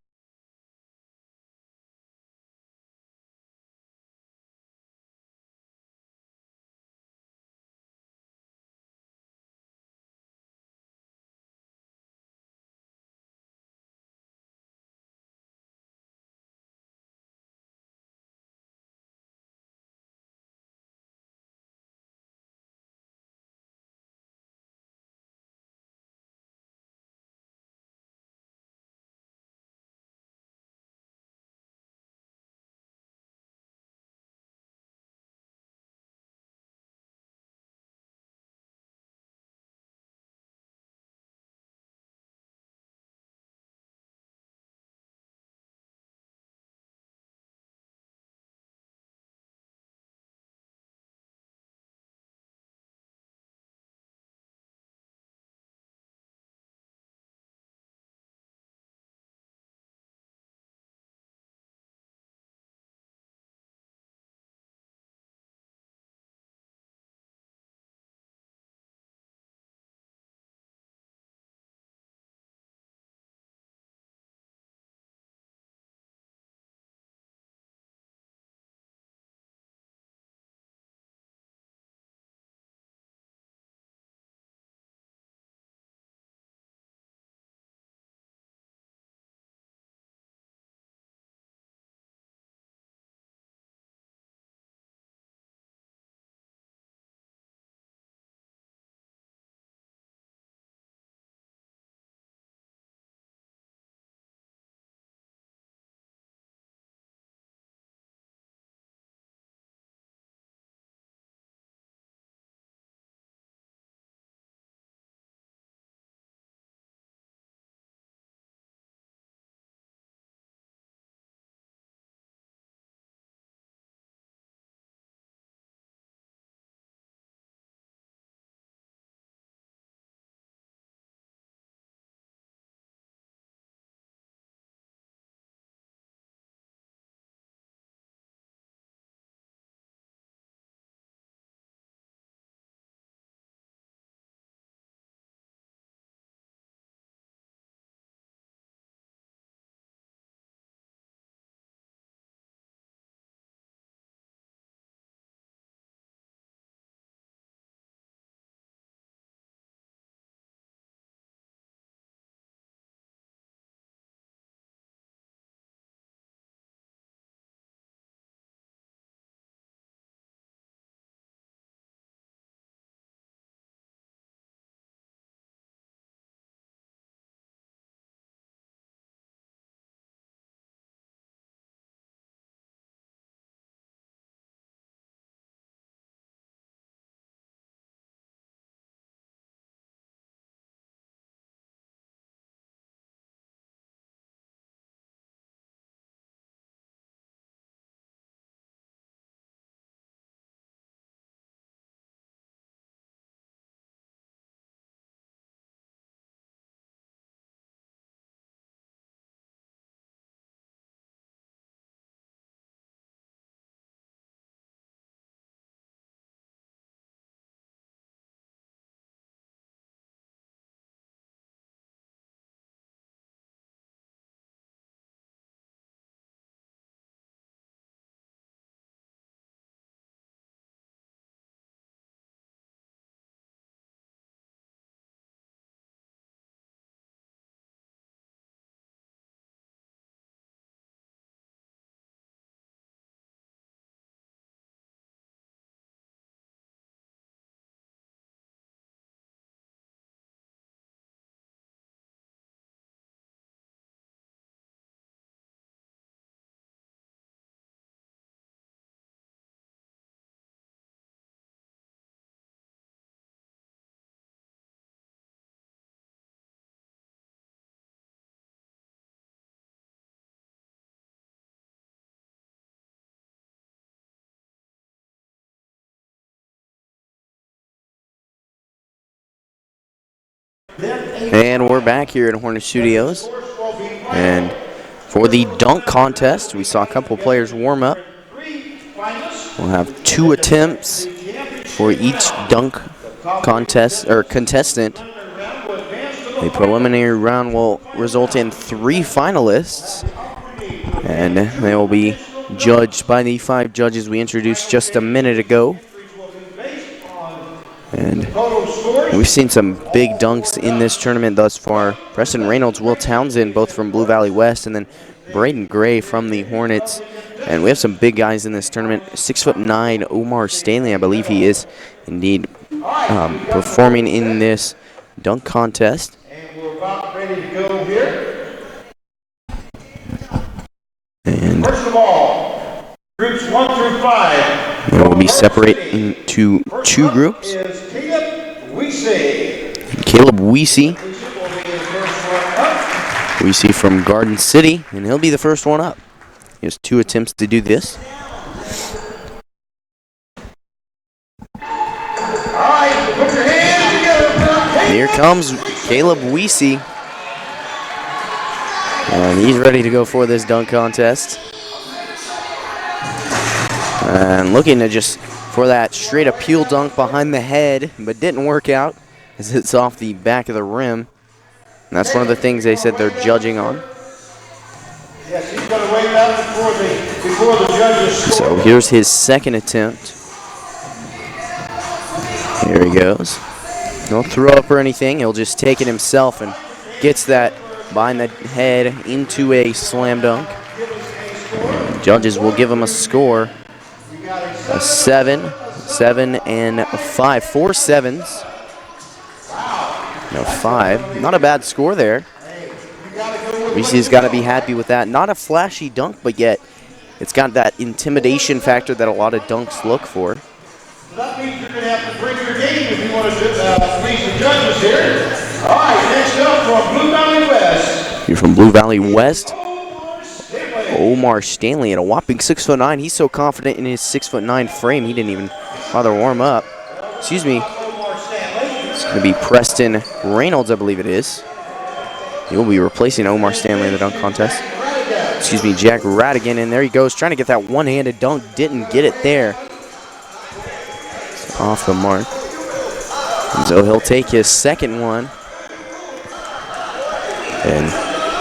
And we're back here at Hornet Studios. And for the dunk contest, we saw a couple players warm up. We'll have 2 attempts for each dunk contest or contestant. The preliminary round will result in 3 finalists, and they will be judged by the 5 judges we introduced just a minute ago. And we've seen some big dunks in this tournament thus far. Preston Reynolds, Will Townsend, both from Blue Valley West, and then Braden Gray from the Hornets. And we have some big guys in this tournament. 6'9", Omar Stanley, I believe he is indeed performing in this dunk contest. And we're about ready to go here. And first of all, groups 1 through 5. they will be separated into 2 groups. Is Caleb Weesey. Caleb Weesey. Weesey from Garden City, and he'll be the first one up. He has 2 attempts to do this. Alright, put your hands together. And here comes Caleb Weesey. And he's ready to go for this dunk contest. And looking to just for that straight appeal dunk behind the head, but didn't work out as it's off the back of the rim. And that's one of the things they said they're judging on. Yes, he's going to wait out before the judges score. So here's his second attempt. Here he goes. No throw up or anything. He'll just take it himself and gets that behind the head into a slam dunk. And judges will give him a score. A 7, 7, and 5. 4 sevens. No, 5. Not a bad score there. Weesey's got to be happy with that. Not a flashy dunk, but yet it's got that intimidation factor that a lot of dunks look for. That means you're going to have to bring your game if you want to please the judges here. All right, next up from Blue Valley West. You're from Blue Valley West. Omar Stanley at a whopping 6'9". He's so confident in his 6'9" frame, he didn't even bother warm up. Excuse me. It's going to be Preston Reynolds, I believe it is. He will be replacing Omar Stanley in the dunk contest. Excuse me, Jack Radigan, and there he goes, trying to get that one-handed dunk. Didn't get it there. It's off the mark. And so he'll take his second one. And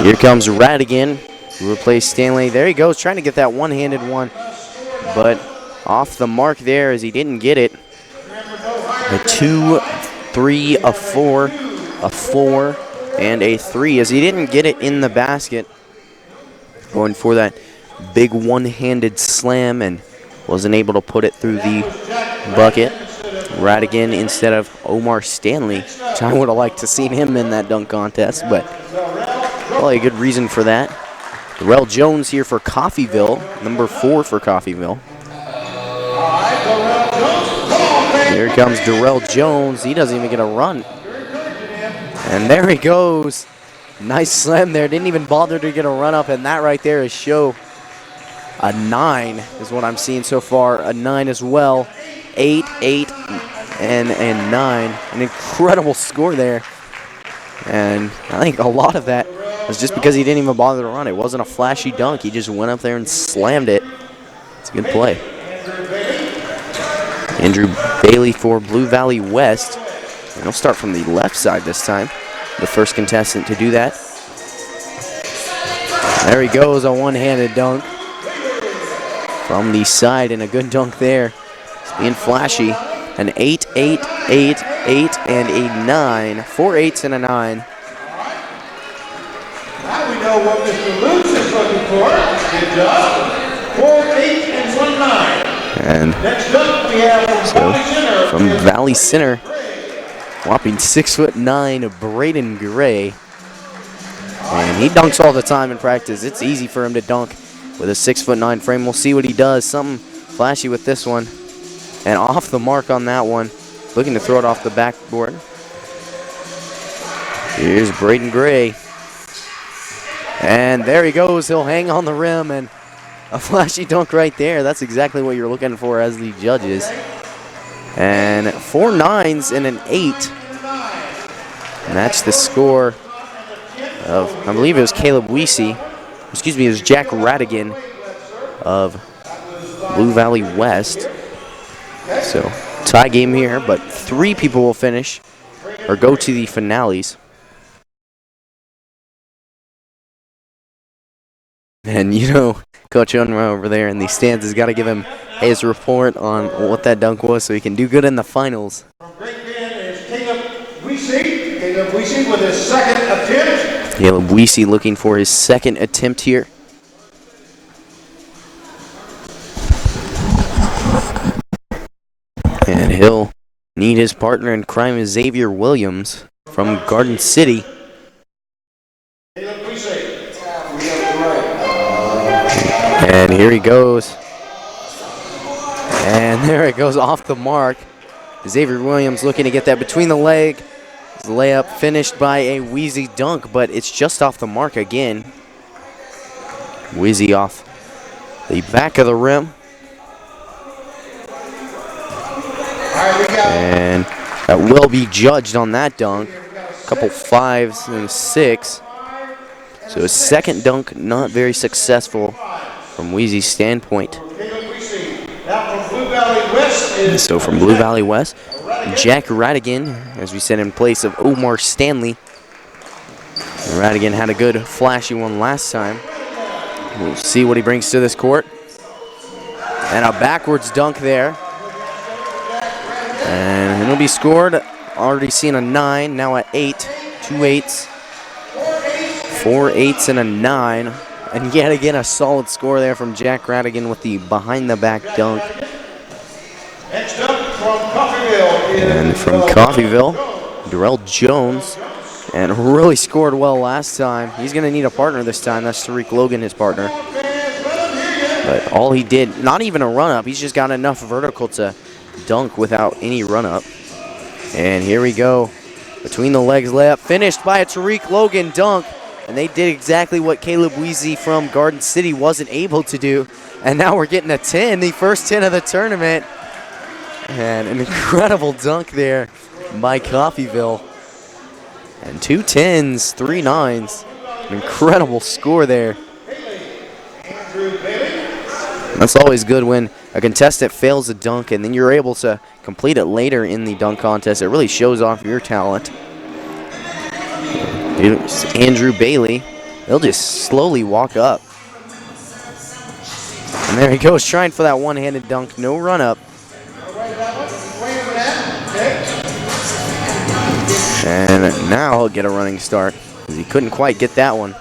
here comes Radigan to replace Stanley. There he goes, trying to get that one-handed one, but off the mark there as he didn't get it. A 2, 3, a 4, a 4, and a 3 as he didn't get it in the basket. Going for that big one-handed slam and wasn't able to put it through the bucket. Radigan instead of Omar Stanley, which I would have liked to seen him in that dunk contest, but probably a good reason for that. Darrell Jones here for Coffeyville, number 4 for Coffeyville. Here comes Darrell Jones. He doesn't even get a run. And there he goes. Nice slam there. Didn't even bother to get a run up, and that right there is show. A 9 is what I'm seeing so far. A 9 as well. 8, 8, and 9. An incredible score there. And I think a lot of that was just because he didn't even bother to run. It wasn't a flashy dunk. He just went up there and slammed it. It's a good play. Andrew Bailey for Blue Valley West. And he'll start from the left side this time. The first contestant to do that. There he goes, a one-handed dunk from the side, and a good dunk there. It's being flashy. An 8, 8, 8, 8, and a 9. 4 8s and a 9. Now we know what Mr. Luce is looking for. Good job. 4 8 and 1 9. And next up we have from Valley Center, whopping 6'9", Braden Gray. And he dunks all the time in practice. It's easy for him to dunk with a 6'9" frame. We'll see what he does. Something flashy with this one. And off the mark on that one. Looking to throw it off the backboard. Here's Braden Gray. And there he goes. He'll hang on the rim, and a flashy dunk right there. That's exactly what you're looking for as the judges. And 4 9s and an 8. match the score of, I believe it was Caleb Weesey. Excuse me, it was Jack Radigan of Blue Valley West. So, tie game here, but 3 people will finish or go to the finales. And you know, Coach Unruh over there in the stands has got to give him his report on what that dunk was so he can do good in the finals. From Great Bend is Caleb Weesey. Caleb Weesey with his second attempt. Caleb Weesey looking for his second attempt here. And he'll need his partner in crime, Xavier Williams from Garden City. Caleb Weesey. And here he goes. And there it goes off the mark. Xavier Williams looking to get that between the leg. His layup finished by a Weezy dunk, but it's just off the mark again. Weezy off the back of the rim. And that will be judged on that dunk. A couple 5s and 6. So his second dunk not very successful from Weezy's standpoint. So from Blue Valley West, Jack Radigan, as we said, in place of Omar Stanley. Radigan had a good flashy one last time. We'll see what he brings to this court. And a backwards dunk there. And it'll be scored. Already seen a 9, now at 8. 2 8s. 4 8s and a 9. And yet again a solid score there from Jack Radigan with the behind-the-back dunk. Next up from Coffeyville. And from Coffeyville, Darrell Jones. And really scored well last time. He's going to need a partner this time. That's Tariq Logan, his partner. But all he did, not even a run-up. He's just got enough vertical to dunk without any run-up. And here we go. Between the legs layup, finished by a Tariq Logan dunk. And they did exactly what Caleb Weezy from Garden City wasn't able to do. And now we're getting a 10, the first 10 of the tournament. And an incredible dunk there by Coffeyville. And 2 10s, 3 9s. An incredible score there. That's always good when a contestant fails a dunk and then you're able to complete it later in the dunk contest. It really shows off your talent. Here's Andrew Bailey. He'll just slowly walk up. And there he goes, trying for that one-handed dunk. No run-up. And now he'll get a running start, because he couldn't quite get that one.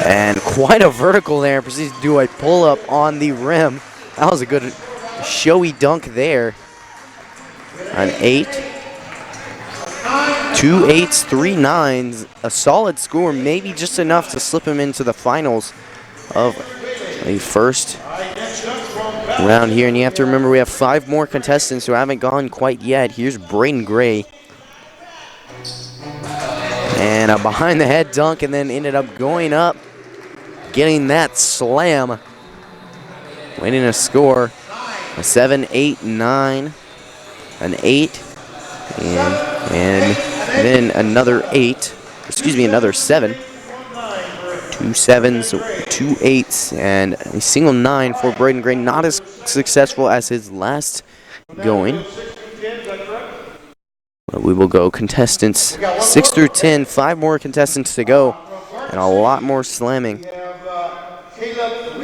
And quite a vertical there. Proceeds to do a pull-up on the rim. That was a good, showy dunk there. An 8. 2 8s, 3 9s. A solid score, maybe just enough to slip him into the finals of the first round here. And you have to remember we have 5 more contestants who haven't gone quite yet. Here's Braden Gray. And a behind the head dunk, and then ended up going up, getting that slam. Waiting to score a 7, 8, 9, an 8, and then another 8, excuse me, another 7. 2 7s, 2 8s, and a single 9 for Braden Gray. Not as successful as his last going. But we will go contestants 6 through 10. 5 more contestants to go, and a lot more slamming. Caleb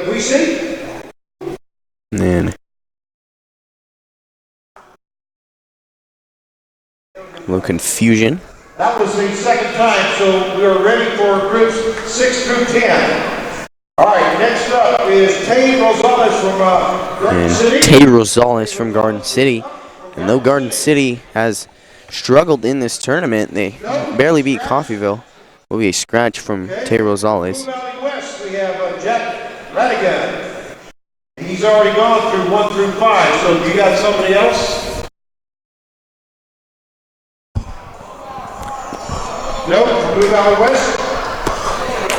Weesey. And a little confusion. That was the second time, so we are ready for groups 6 through 10. All right, next up is Tay Rosales from Garden City. Tay Rosales from Garden City. And though Garden City has struggled in this tournament, they barely beat Coffeyville. Will be a scratch from Tay Rosales. Blue Valley West, we have Jack Radigan. He's already gone through 1 through 5, so you got somebody else? Nope, Blue Valley West.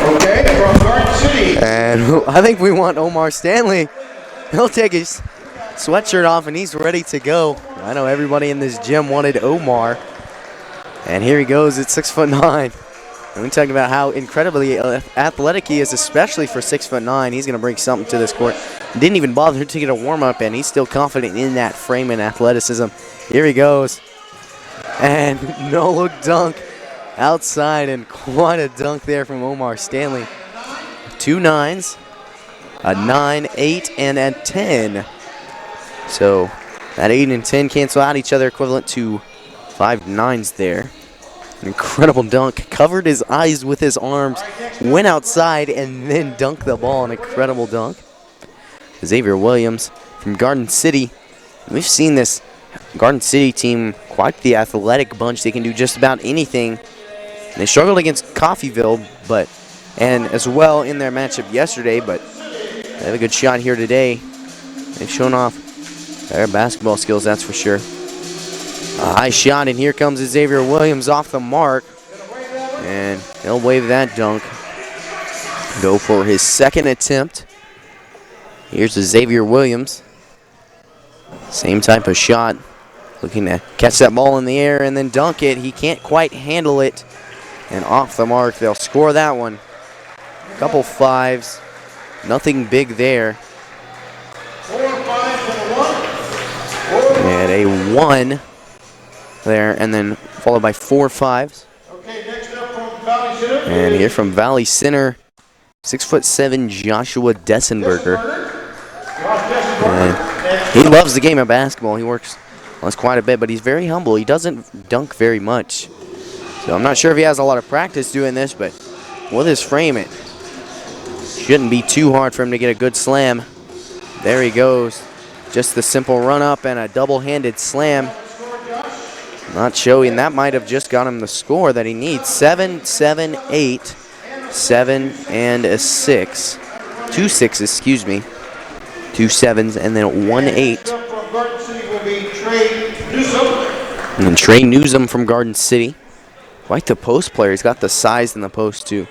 Okay, from Garden City. And I think we want Omar Stanley. He'll take his sweatshirt off and he's ready to go. I know everybody in this gym wanted Omar. And here he goes at 6'9". And we talk about how incredibly athletic he is, especially for 6'9". He's going to bring something to this court. Didn't even bother to get a warm-up, and he's still confident in that frame and athleticism. Here he goes. And no-look dunk outside, and quite a dunk there from Omar Stanley. 2 9s, a 9, 8, and a 10. So that 8 and 10 cancel out each other, equivalent to 5 9s there. An incredible dunk. Covered his eyes with his arms, went outside, and then dunked the ball. An incredible dunk. Xavier Williams from Garden City. We've seen this Garden City team, quite the athletic bunch. They can do just about anything. They struggled against Coffeyville, and as well in their matchup yesterday, but they have a good shot here today. They've shown off their basketball skills, that's for sure. A high shot, and here comes Xavier Williams off the mark. And he'll wave that dunk. Go for his second attempt. Here's Xavier Williams. Same type of shot. Looking to catch that ball in the air and then dunk it. He can't quite handle it. And off the mark, they'll score that one. Couple 5s. Nothing big there. 4 5s and a 1. And a 1 there, and then followed by 4 5s. Okay, next up from Valley Center. And here from Valley Center, 6'7" Joshua Dessenberger. And he loves the game of basketball. He works on this quite a bit, but he's very humble. He doesn't dunk very much. So I'm not sure if he has a lot of practice doing this, but with his frame, it shouldn't be too hard for him to get a good slam. There he goes. Just the simple run-up and a double-handed slam. Not showing. That might have just got him the score that he needs. 7, 7, 8, 7, and a 6. 2 6s, excuse me. 2 7s, and then 1 8. From Garden City will be Trey Newsom. And then Trey Newsom from Garden City. Quite the post player. He's got the size in the post to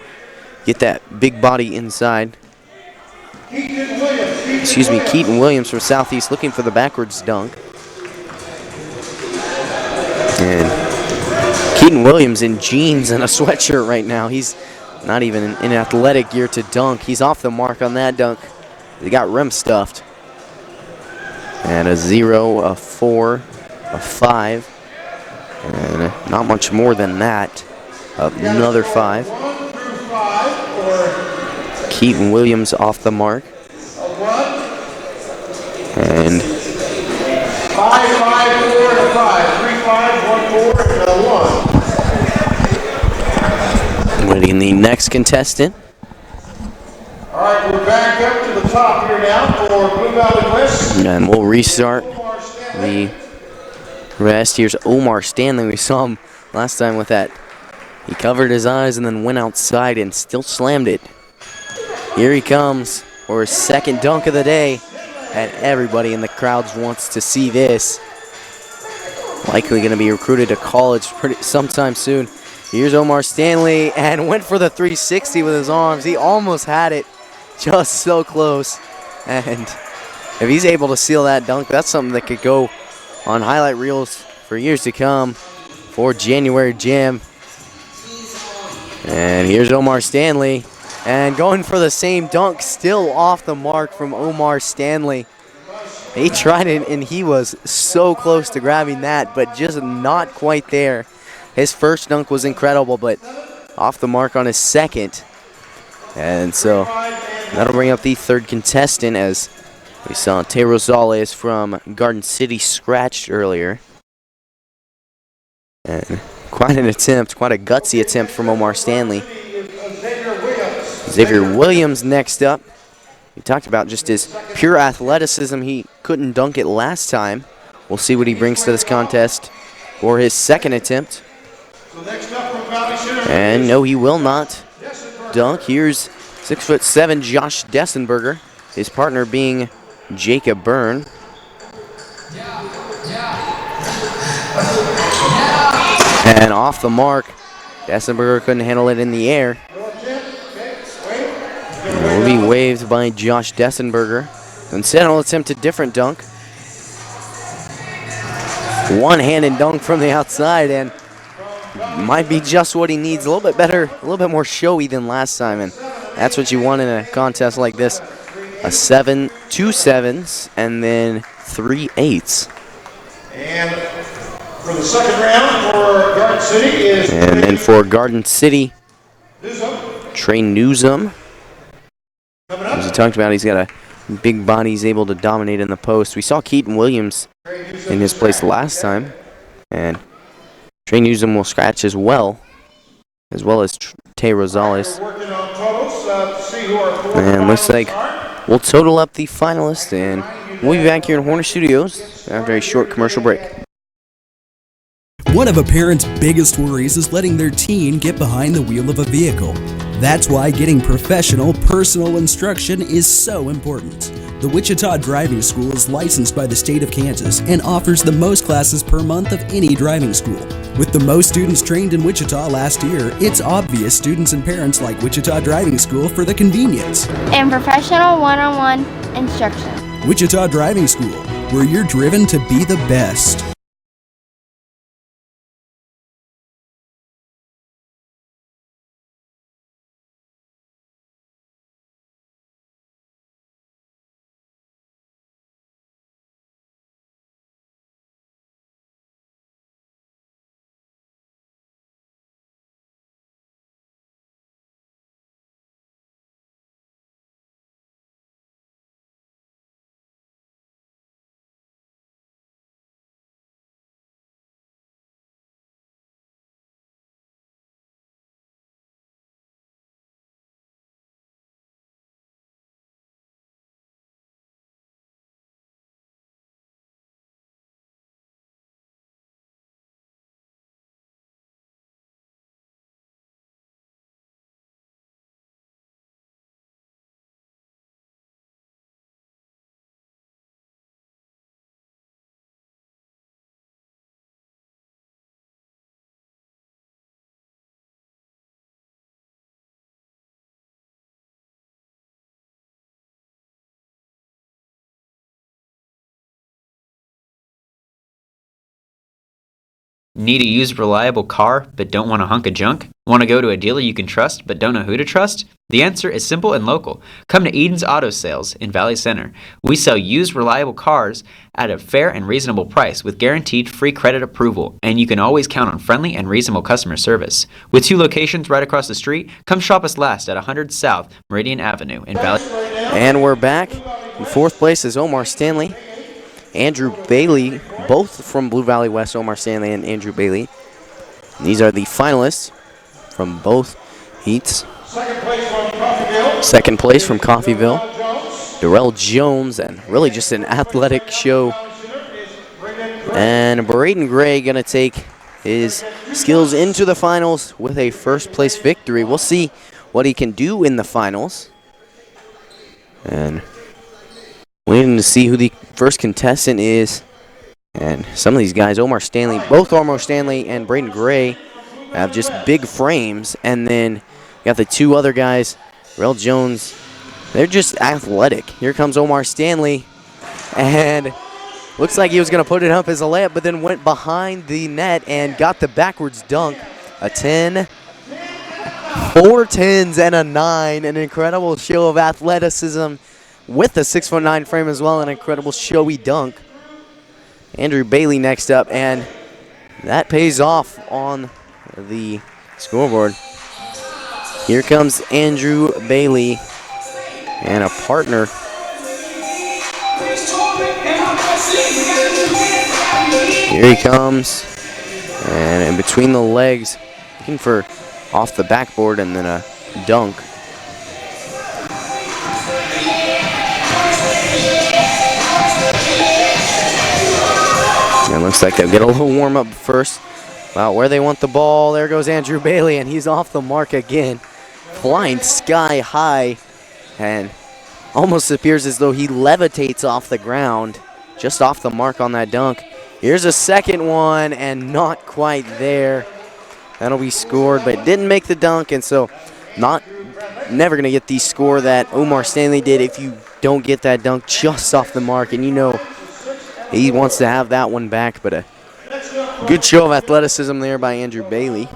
get that big body inside. Keaton Williams from Southeast looking for the backwards dunk. And Keaton Williams in jeans and a sweatshirt right now. He's not even in athletic gear to dunk. He's off the mark on that dunk. He got rim stuffed. And a 0, a 4, a 5. And not much more than that. Another 5. Keaton Williams off the mark. And 5 5 4 and a 5. 3 5 1 4 and a 1. waiting the next contestant. All right, we're back up to the top here now for Blue Valley West. And we'll restart the rest. Here's Omar Stanley. We saw him last time with that. He covered his eyes and then went outside and still slammed it. Here he comes for his second dunk of the day. And everybody in the crowds wants to see this. Likely going to be recruited to college sometime soon. Here's Omar Stanley and went for the 360 with his arms. He almost had it, just so close. And if he's able to seal that dunk, that's something that could go on highlight reels for years to come for January Jam. And here's Omar Stanley. And going for the same dunk, still off the mark from Omar Stanley. He tried it, and he was so close to grabbing that, but just not quite there. His first dunk was incredible, but off the mark on his second. And so that'll bring up the third contestant, as we saw Tay Rosales from Garden City scratched earlier. And quite an attempt, quite a gutsy attempt from Omar Stanley. Xavier Williams next up. We talked about just his pure athleticism. He couldn't dunk it last time. We'll see what he brings to this contest for his second attempt. And no, he will not dunk. Here's 6'7" Josh Dessenberger, his partner being Jacob Byrne. And off the mark, Dessenberger couldn't handle it in the air. It will be waved by Josh Dessenberger. Instead, he'll attempt a different dunk. one-handed dunk from the outside, and might be just what he needs. A little bit better, a little bit more showy than last time, and that's what you want in a contest like this. A 7, 2 7s, and then 3 8s. And for the second round for Garden City is... And then for Garden City, Trey Newsom. As we talked about, he's got a big body. He's able to dominate in the post. We saw Keaton Williams in his place last time. And Trey Newsom will scratch as well as Tay Rosales. And looks like we'll total up the finalists, and we'll be back here in Horner Studios after a short commercial break. One of a parent's biggest worries is letting their teen get behind the wheel of a vehicle. That's why getting professional, personal instruction is so important. The Wichita Driving School is licensed by the state of Kansas and offers the most classes per month of any driving school. With the most students trained in Wichita last year, it's obvious students and parents like Wichita Driving School for the convenience and professional one-on-one instruction. Wichita Driving School, where you're driven to be the best. Need a used reliable car but don't want a hunk of junk? Want to go to a dealer you can trust but don't know who to trust? The answer is simple and local. Come to Eden's Auto Sales in Valley Center. We sell used reliable cars at a fair and reasonable price with guaranteed free credit approval, and you can always count on friendly and reasonable customer service. With 2 locations right across the street, come shop us last at 100 South Meridian Avenue in Valley. And we're back. In 4th place is Omar Stanley. Andrew Bailey, both from Blue Valley West, Omar Stanley and Andrew Bailey. These are the finalists from both heats. Second place from Coffeyville, Darrell Jones, and really just an athletic show. And Braden Gray going to take his skills into the finals with a first place victory. We'll see what he can do in the finals. And waiting to see who the first contestant is. And some of these guys, both Omar Stanley and Braden Gray, have just big frames. And then you got the 2 other guys, Rel Jones, they're just athletic. Here comes Omar Stanley. And looks like he was going to put it up as a layup, but then went behind the net and got the backwards dunk. A 10, 4 10s, and a 9. An incredible show of athleticism with a 6'9" frame as well, an incredible showy dunk. Andrew Bailey next up, and that pays off on the scoreboard. Here comes Andrew Bailey and a partner. Here he comes, and in between the legs, looking for off the backboard and then a dunk. And it looks like they'll get a little warm up first about where they want the ball. There goes Andrew Bailey, and he's off the mark again. Flying sky high, and almost appears as though he levitates off the ground, just off the mark on that dunk. Here's a second one, and not quite there. That'll be scored, but didn't make the dunk, and so never going to get the score that Omar Stanley did if you don't get that dunk just off the mark, and you know he wants to have that one back, but a Good show of athleticism there by Andrew Bailey.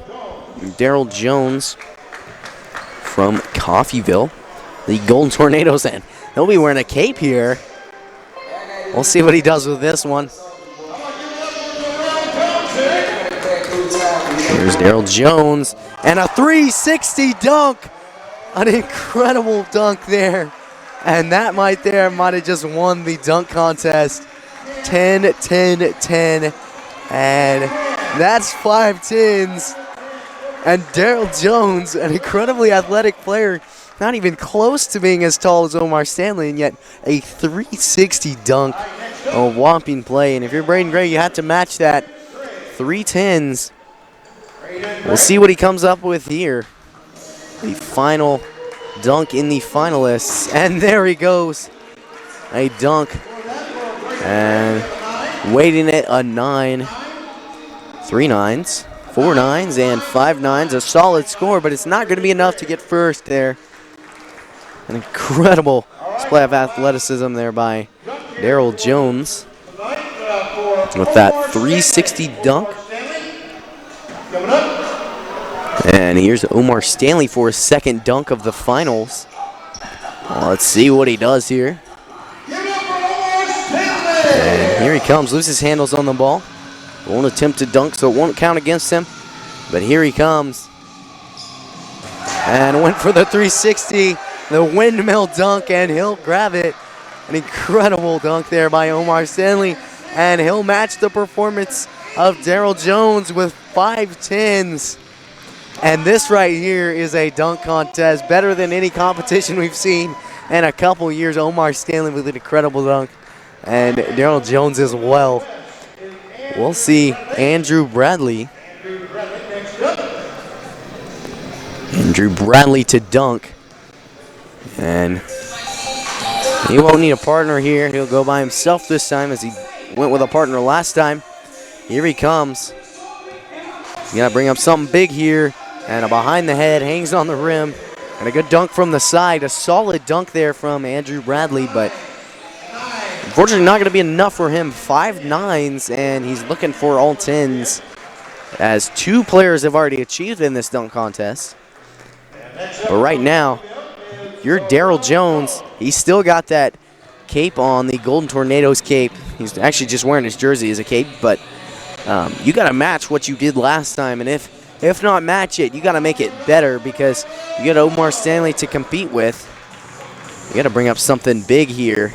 Daryl Jones from Coffeyville, the Golden Tornadoes, and he'll be wearing a cape here. We'll see what he does with this one. Here's Daryl Jones, and a 360 dunk. An incredible dunk there. And that might have just won the dunk contest. 10, 10, 10. And that's 5 10s. And Daryl Jones, an incredibly athletic player, not even close to being as tall as Omar Stanley, and yet a 360 dunk. A whopping play. And if you're Braden Gray, you have to match that. 3 10s. We'll see what he comes up with here. The final dunk in the finalists. And there he goes. A dunk. And waiting at a 9. 3 9s, 4 9s, and 5 9s. A solid score, but it's not going to be enough to get first there. An incredible display of athleticism there by Daryl Jones with that 360 dunk. And here's Omar Stanley for his second dunk of the finals. Well, let's see what he does here. And here he comes, loses handles on the ball. Won't attempt to dunk, so it won't count against him. But here he comes. And went for the 360, the windmill dunk, and he'll grab it. An incredible dunk there by Omar Stanley. And he'll match the performance of Daryl Jones with 5 10s. And this right here is a dunk contest, better than any competition we've seen in a couple years. Omar Stanley with an incredible dunk, and Daryl Jones as well. We'll see Andrew Bradley. Andrew Bradley to dunk. And he won't need a partner here. He'll go by himself this time as he went with a partner last time. Here he comes. He's got to bring up something big here. And a behind the head, hangs on the rim. And a good dunk from the side. A solid dunk there from Andrew Bradley, but unfortunately not going to be enough for him. 5 9s, and he's looking for all 10s, as 2 players have already achieved in this dunk contest. But right now, you're Daryl Jones. He's still got that cape on, the Golden Tornadoes cape. He's actually just wearing his jersey as a cape, but you got to match what you did last time, and if not match it, you got to make it better, because you got Omar Stanley to compete with. You got to bring up something big here.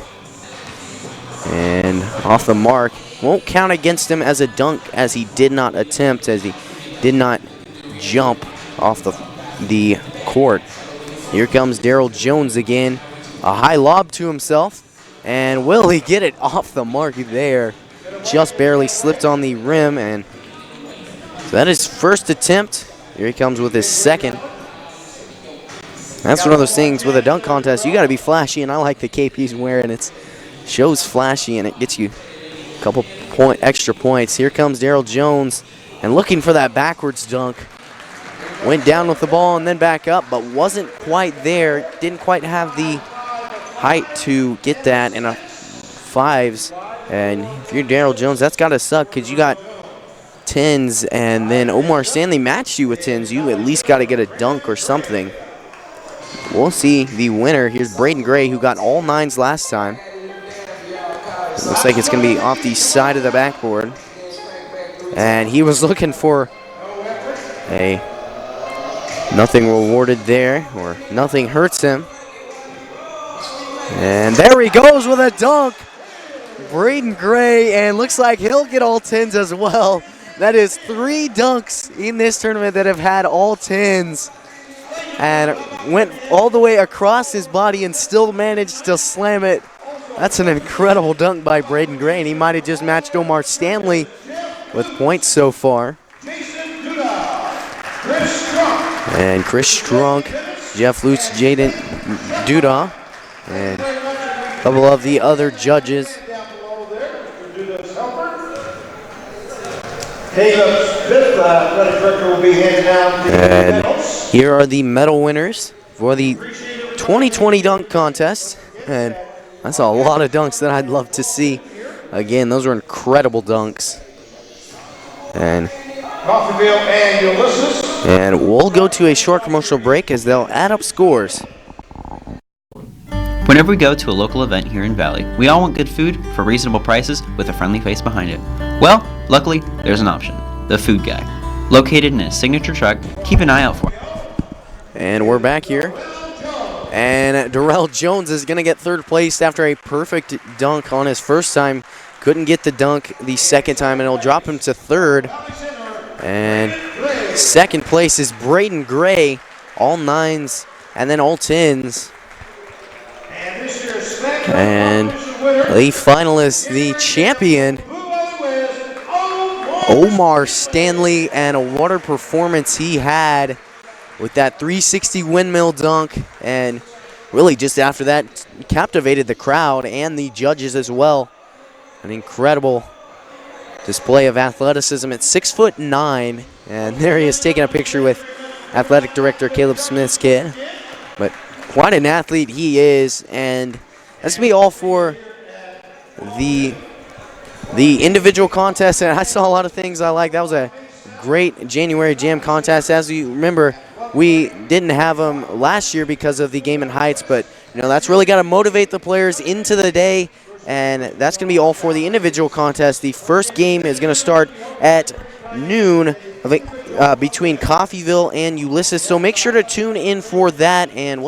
And off the mark. Won't count against him as a dunk, as he did not attempt, as he did not jump off the court. Here comes Daryl Jones again. A high lob to himself. And will he get it off the mark there? Just barely slipped on the rim, and so that is first attempt. Here he comes with his second. That's one of those things with a dunk contest. You got to be flashy, and I like the cape he's wearing. It shows flashy, and it gets you a couple extra points. Here comes Daryl Jones, and looking for that backwards dunk. Went down with the ball and then back up, but wasn't quite there. Didn't quite have the height to get that in a 5s. And if you're Daryl Jones, that's got to suck, because you got 10s, and then Omar Stanley matched you with 10s. You at least got to get a dunk or something. We'll see the winner. Here's Braden Gray, who got all 9s last time. Looks like it's going to be off the side of the backboard. And he was looking for a nothing rewarded there, or nothing hurts him. And there he goes with a dunk. Braden Gray, and looks like he'll get all 10s as well. That is 3 dunks in this tournament that have had all 10s. And went all the way across his body and still managed to slam it. That's an incredible dunk by Braden Gray, and he might have just matched Omar Stanley with points so far. And Chris Strunk, Jeff Lutz, Jaden Duda, and a couple of the other judges. And here are the medal winners for the 2020 dunk contest. And that's a lot of dunks that I'd love to see. Again, those were incredible dunks. And Coffeyville and Ulysses. And we'll go to a short commercial break as they'll add up scores. Whenever we go to a local event here in Valley, we all want good food for reasonable prices with a friendly face behind it. Well, luckily, there's an option. The Food Guy. Located in a signature truck, keep an eye out for him. And we're back here. And Darrell Jones is going to get third place after a perfect dunk on his first time. Couldn't get the dunk the second time, and it'll drop him to third. And second place is Braden Gray, all 9s and then all 10s. And the finalist, the champion, Omar Stanley, and a water performance he had with that 360 windmill dunk, and really just after that captivated the crowd and the judges as well. An incredible display of athleticism at 6'9", and there he is taking a picture with athletic director Caleb Smith's kid. But quite an athlete he is, and that's going to be all for the individual contest. And I saw a lot of things I like. That was a great January Jam contest. As you remember, we didn't have them last year because of the Game and Heights, but that's really got to motivate the players into the day. And that's going to be all for the individual contest. The first game is going to start at noon between Coffeyville and Ulysses. So make sure to tune in for that. And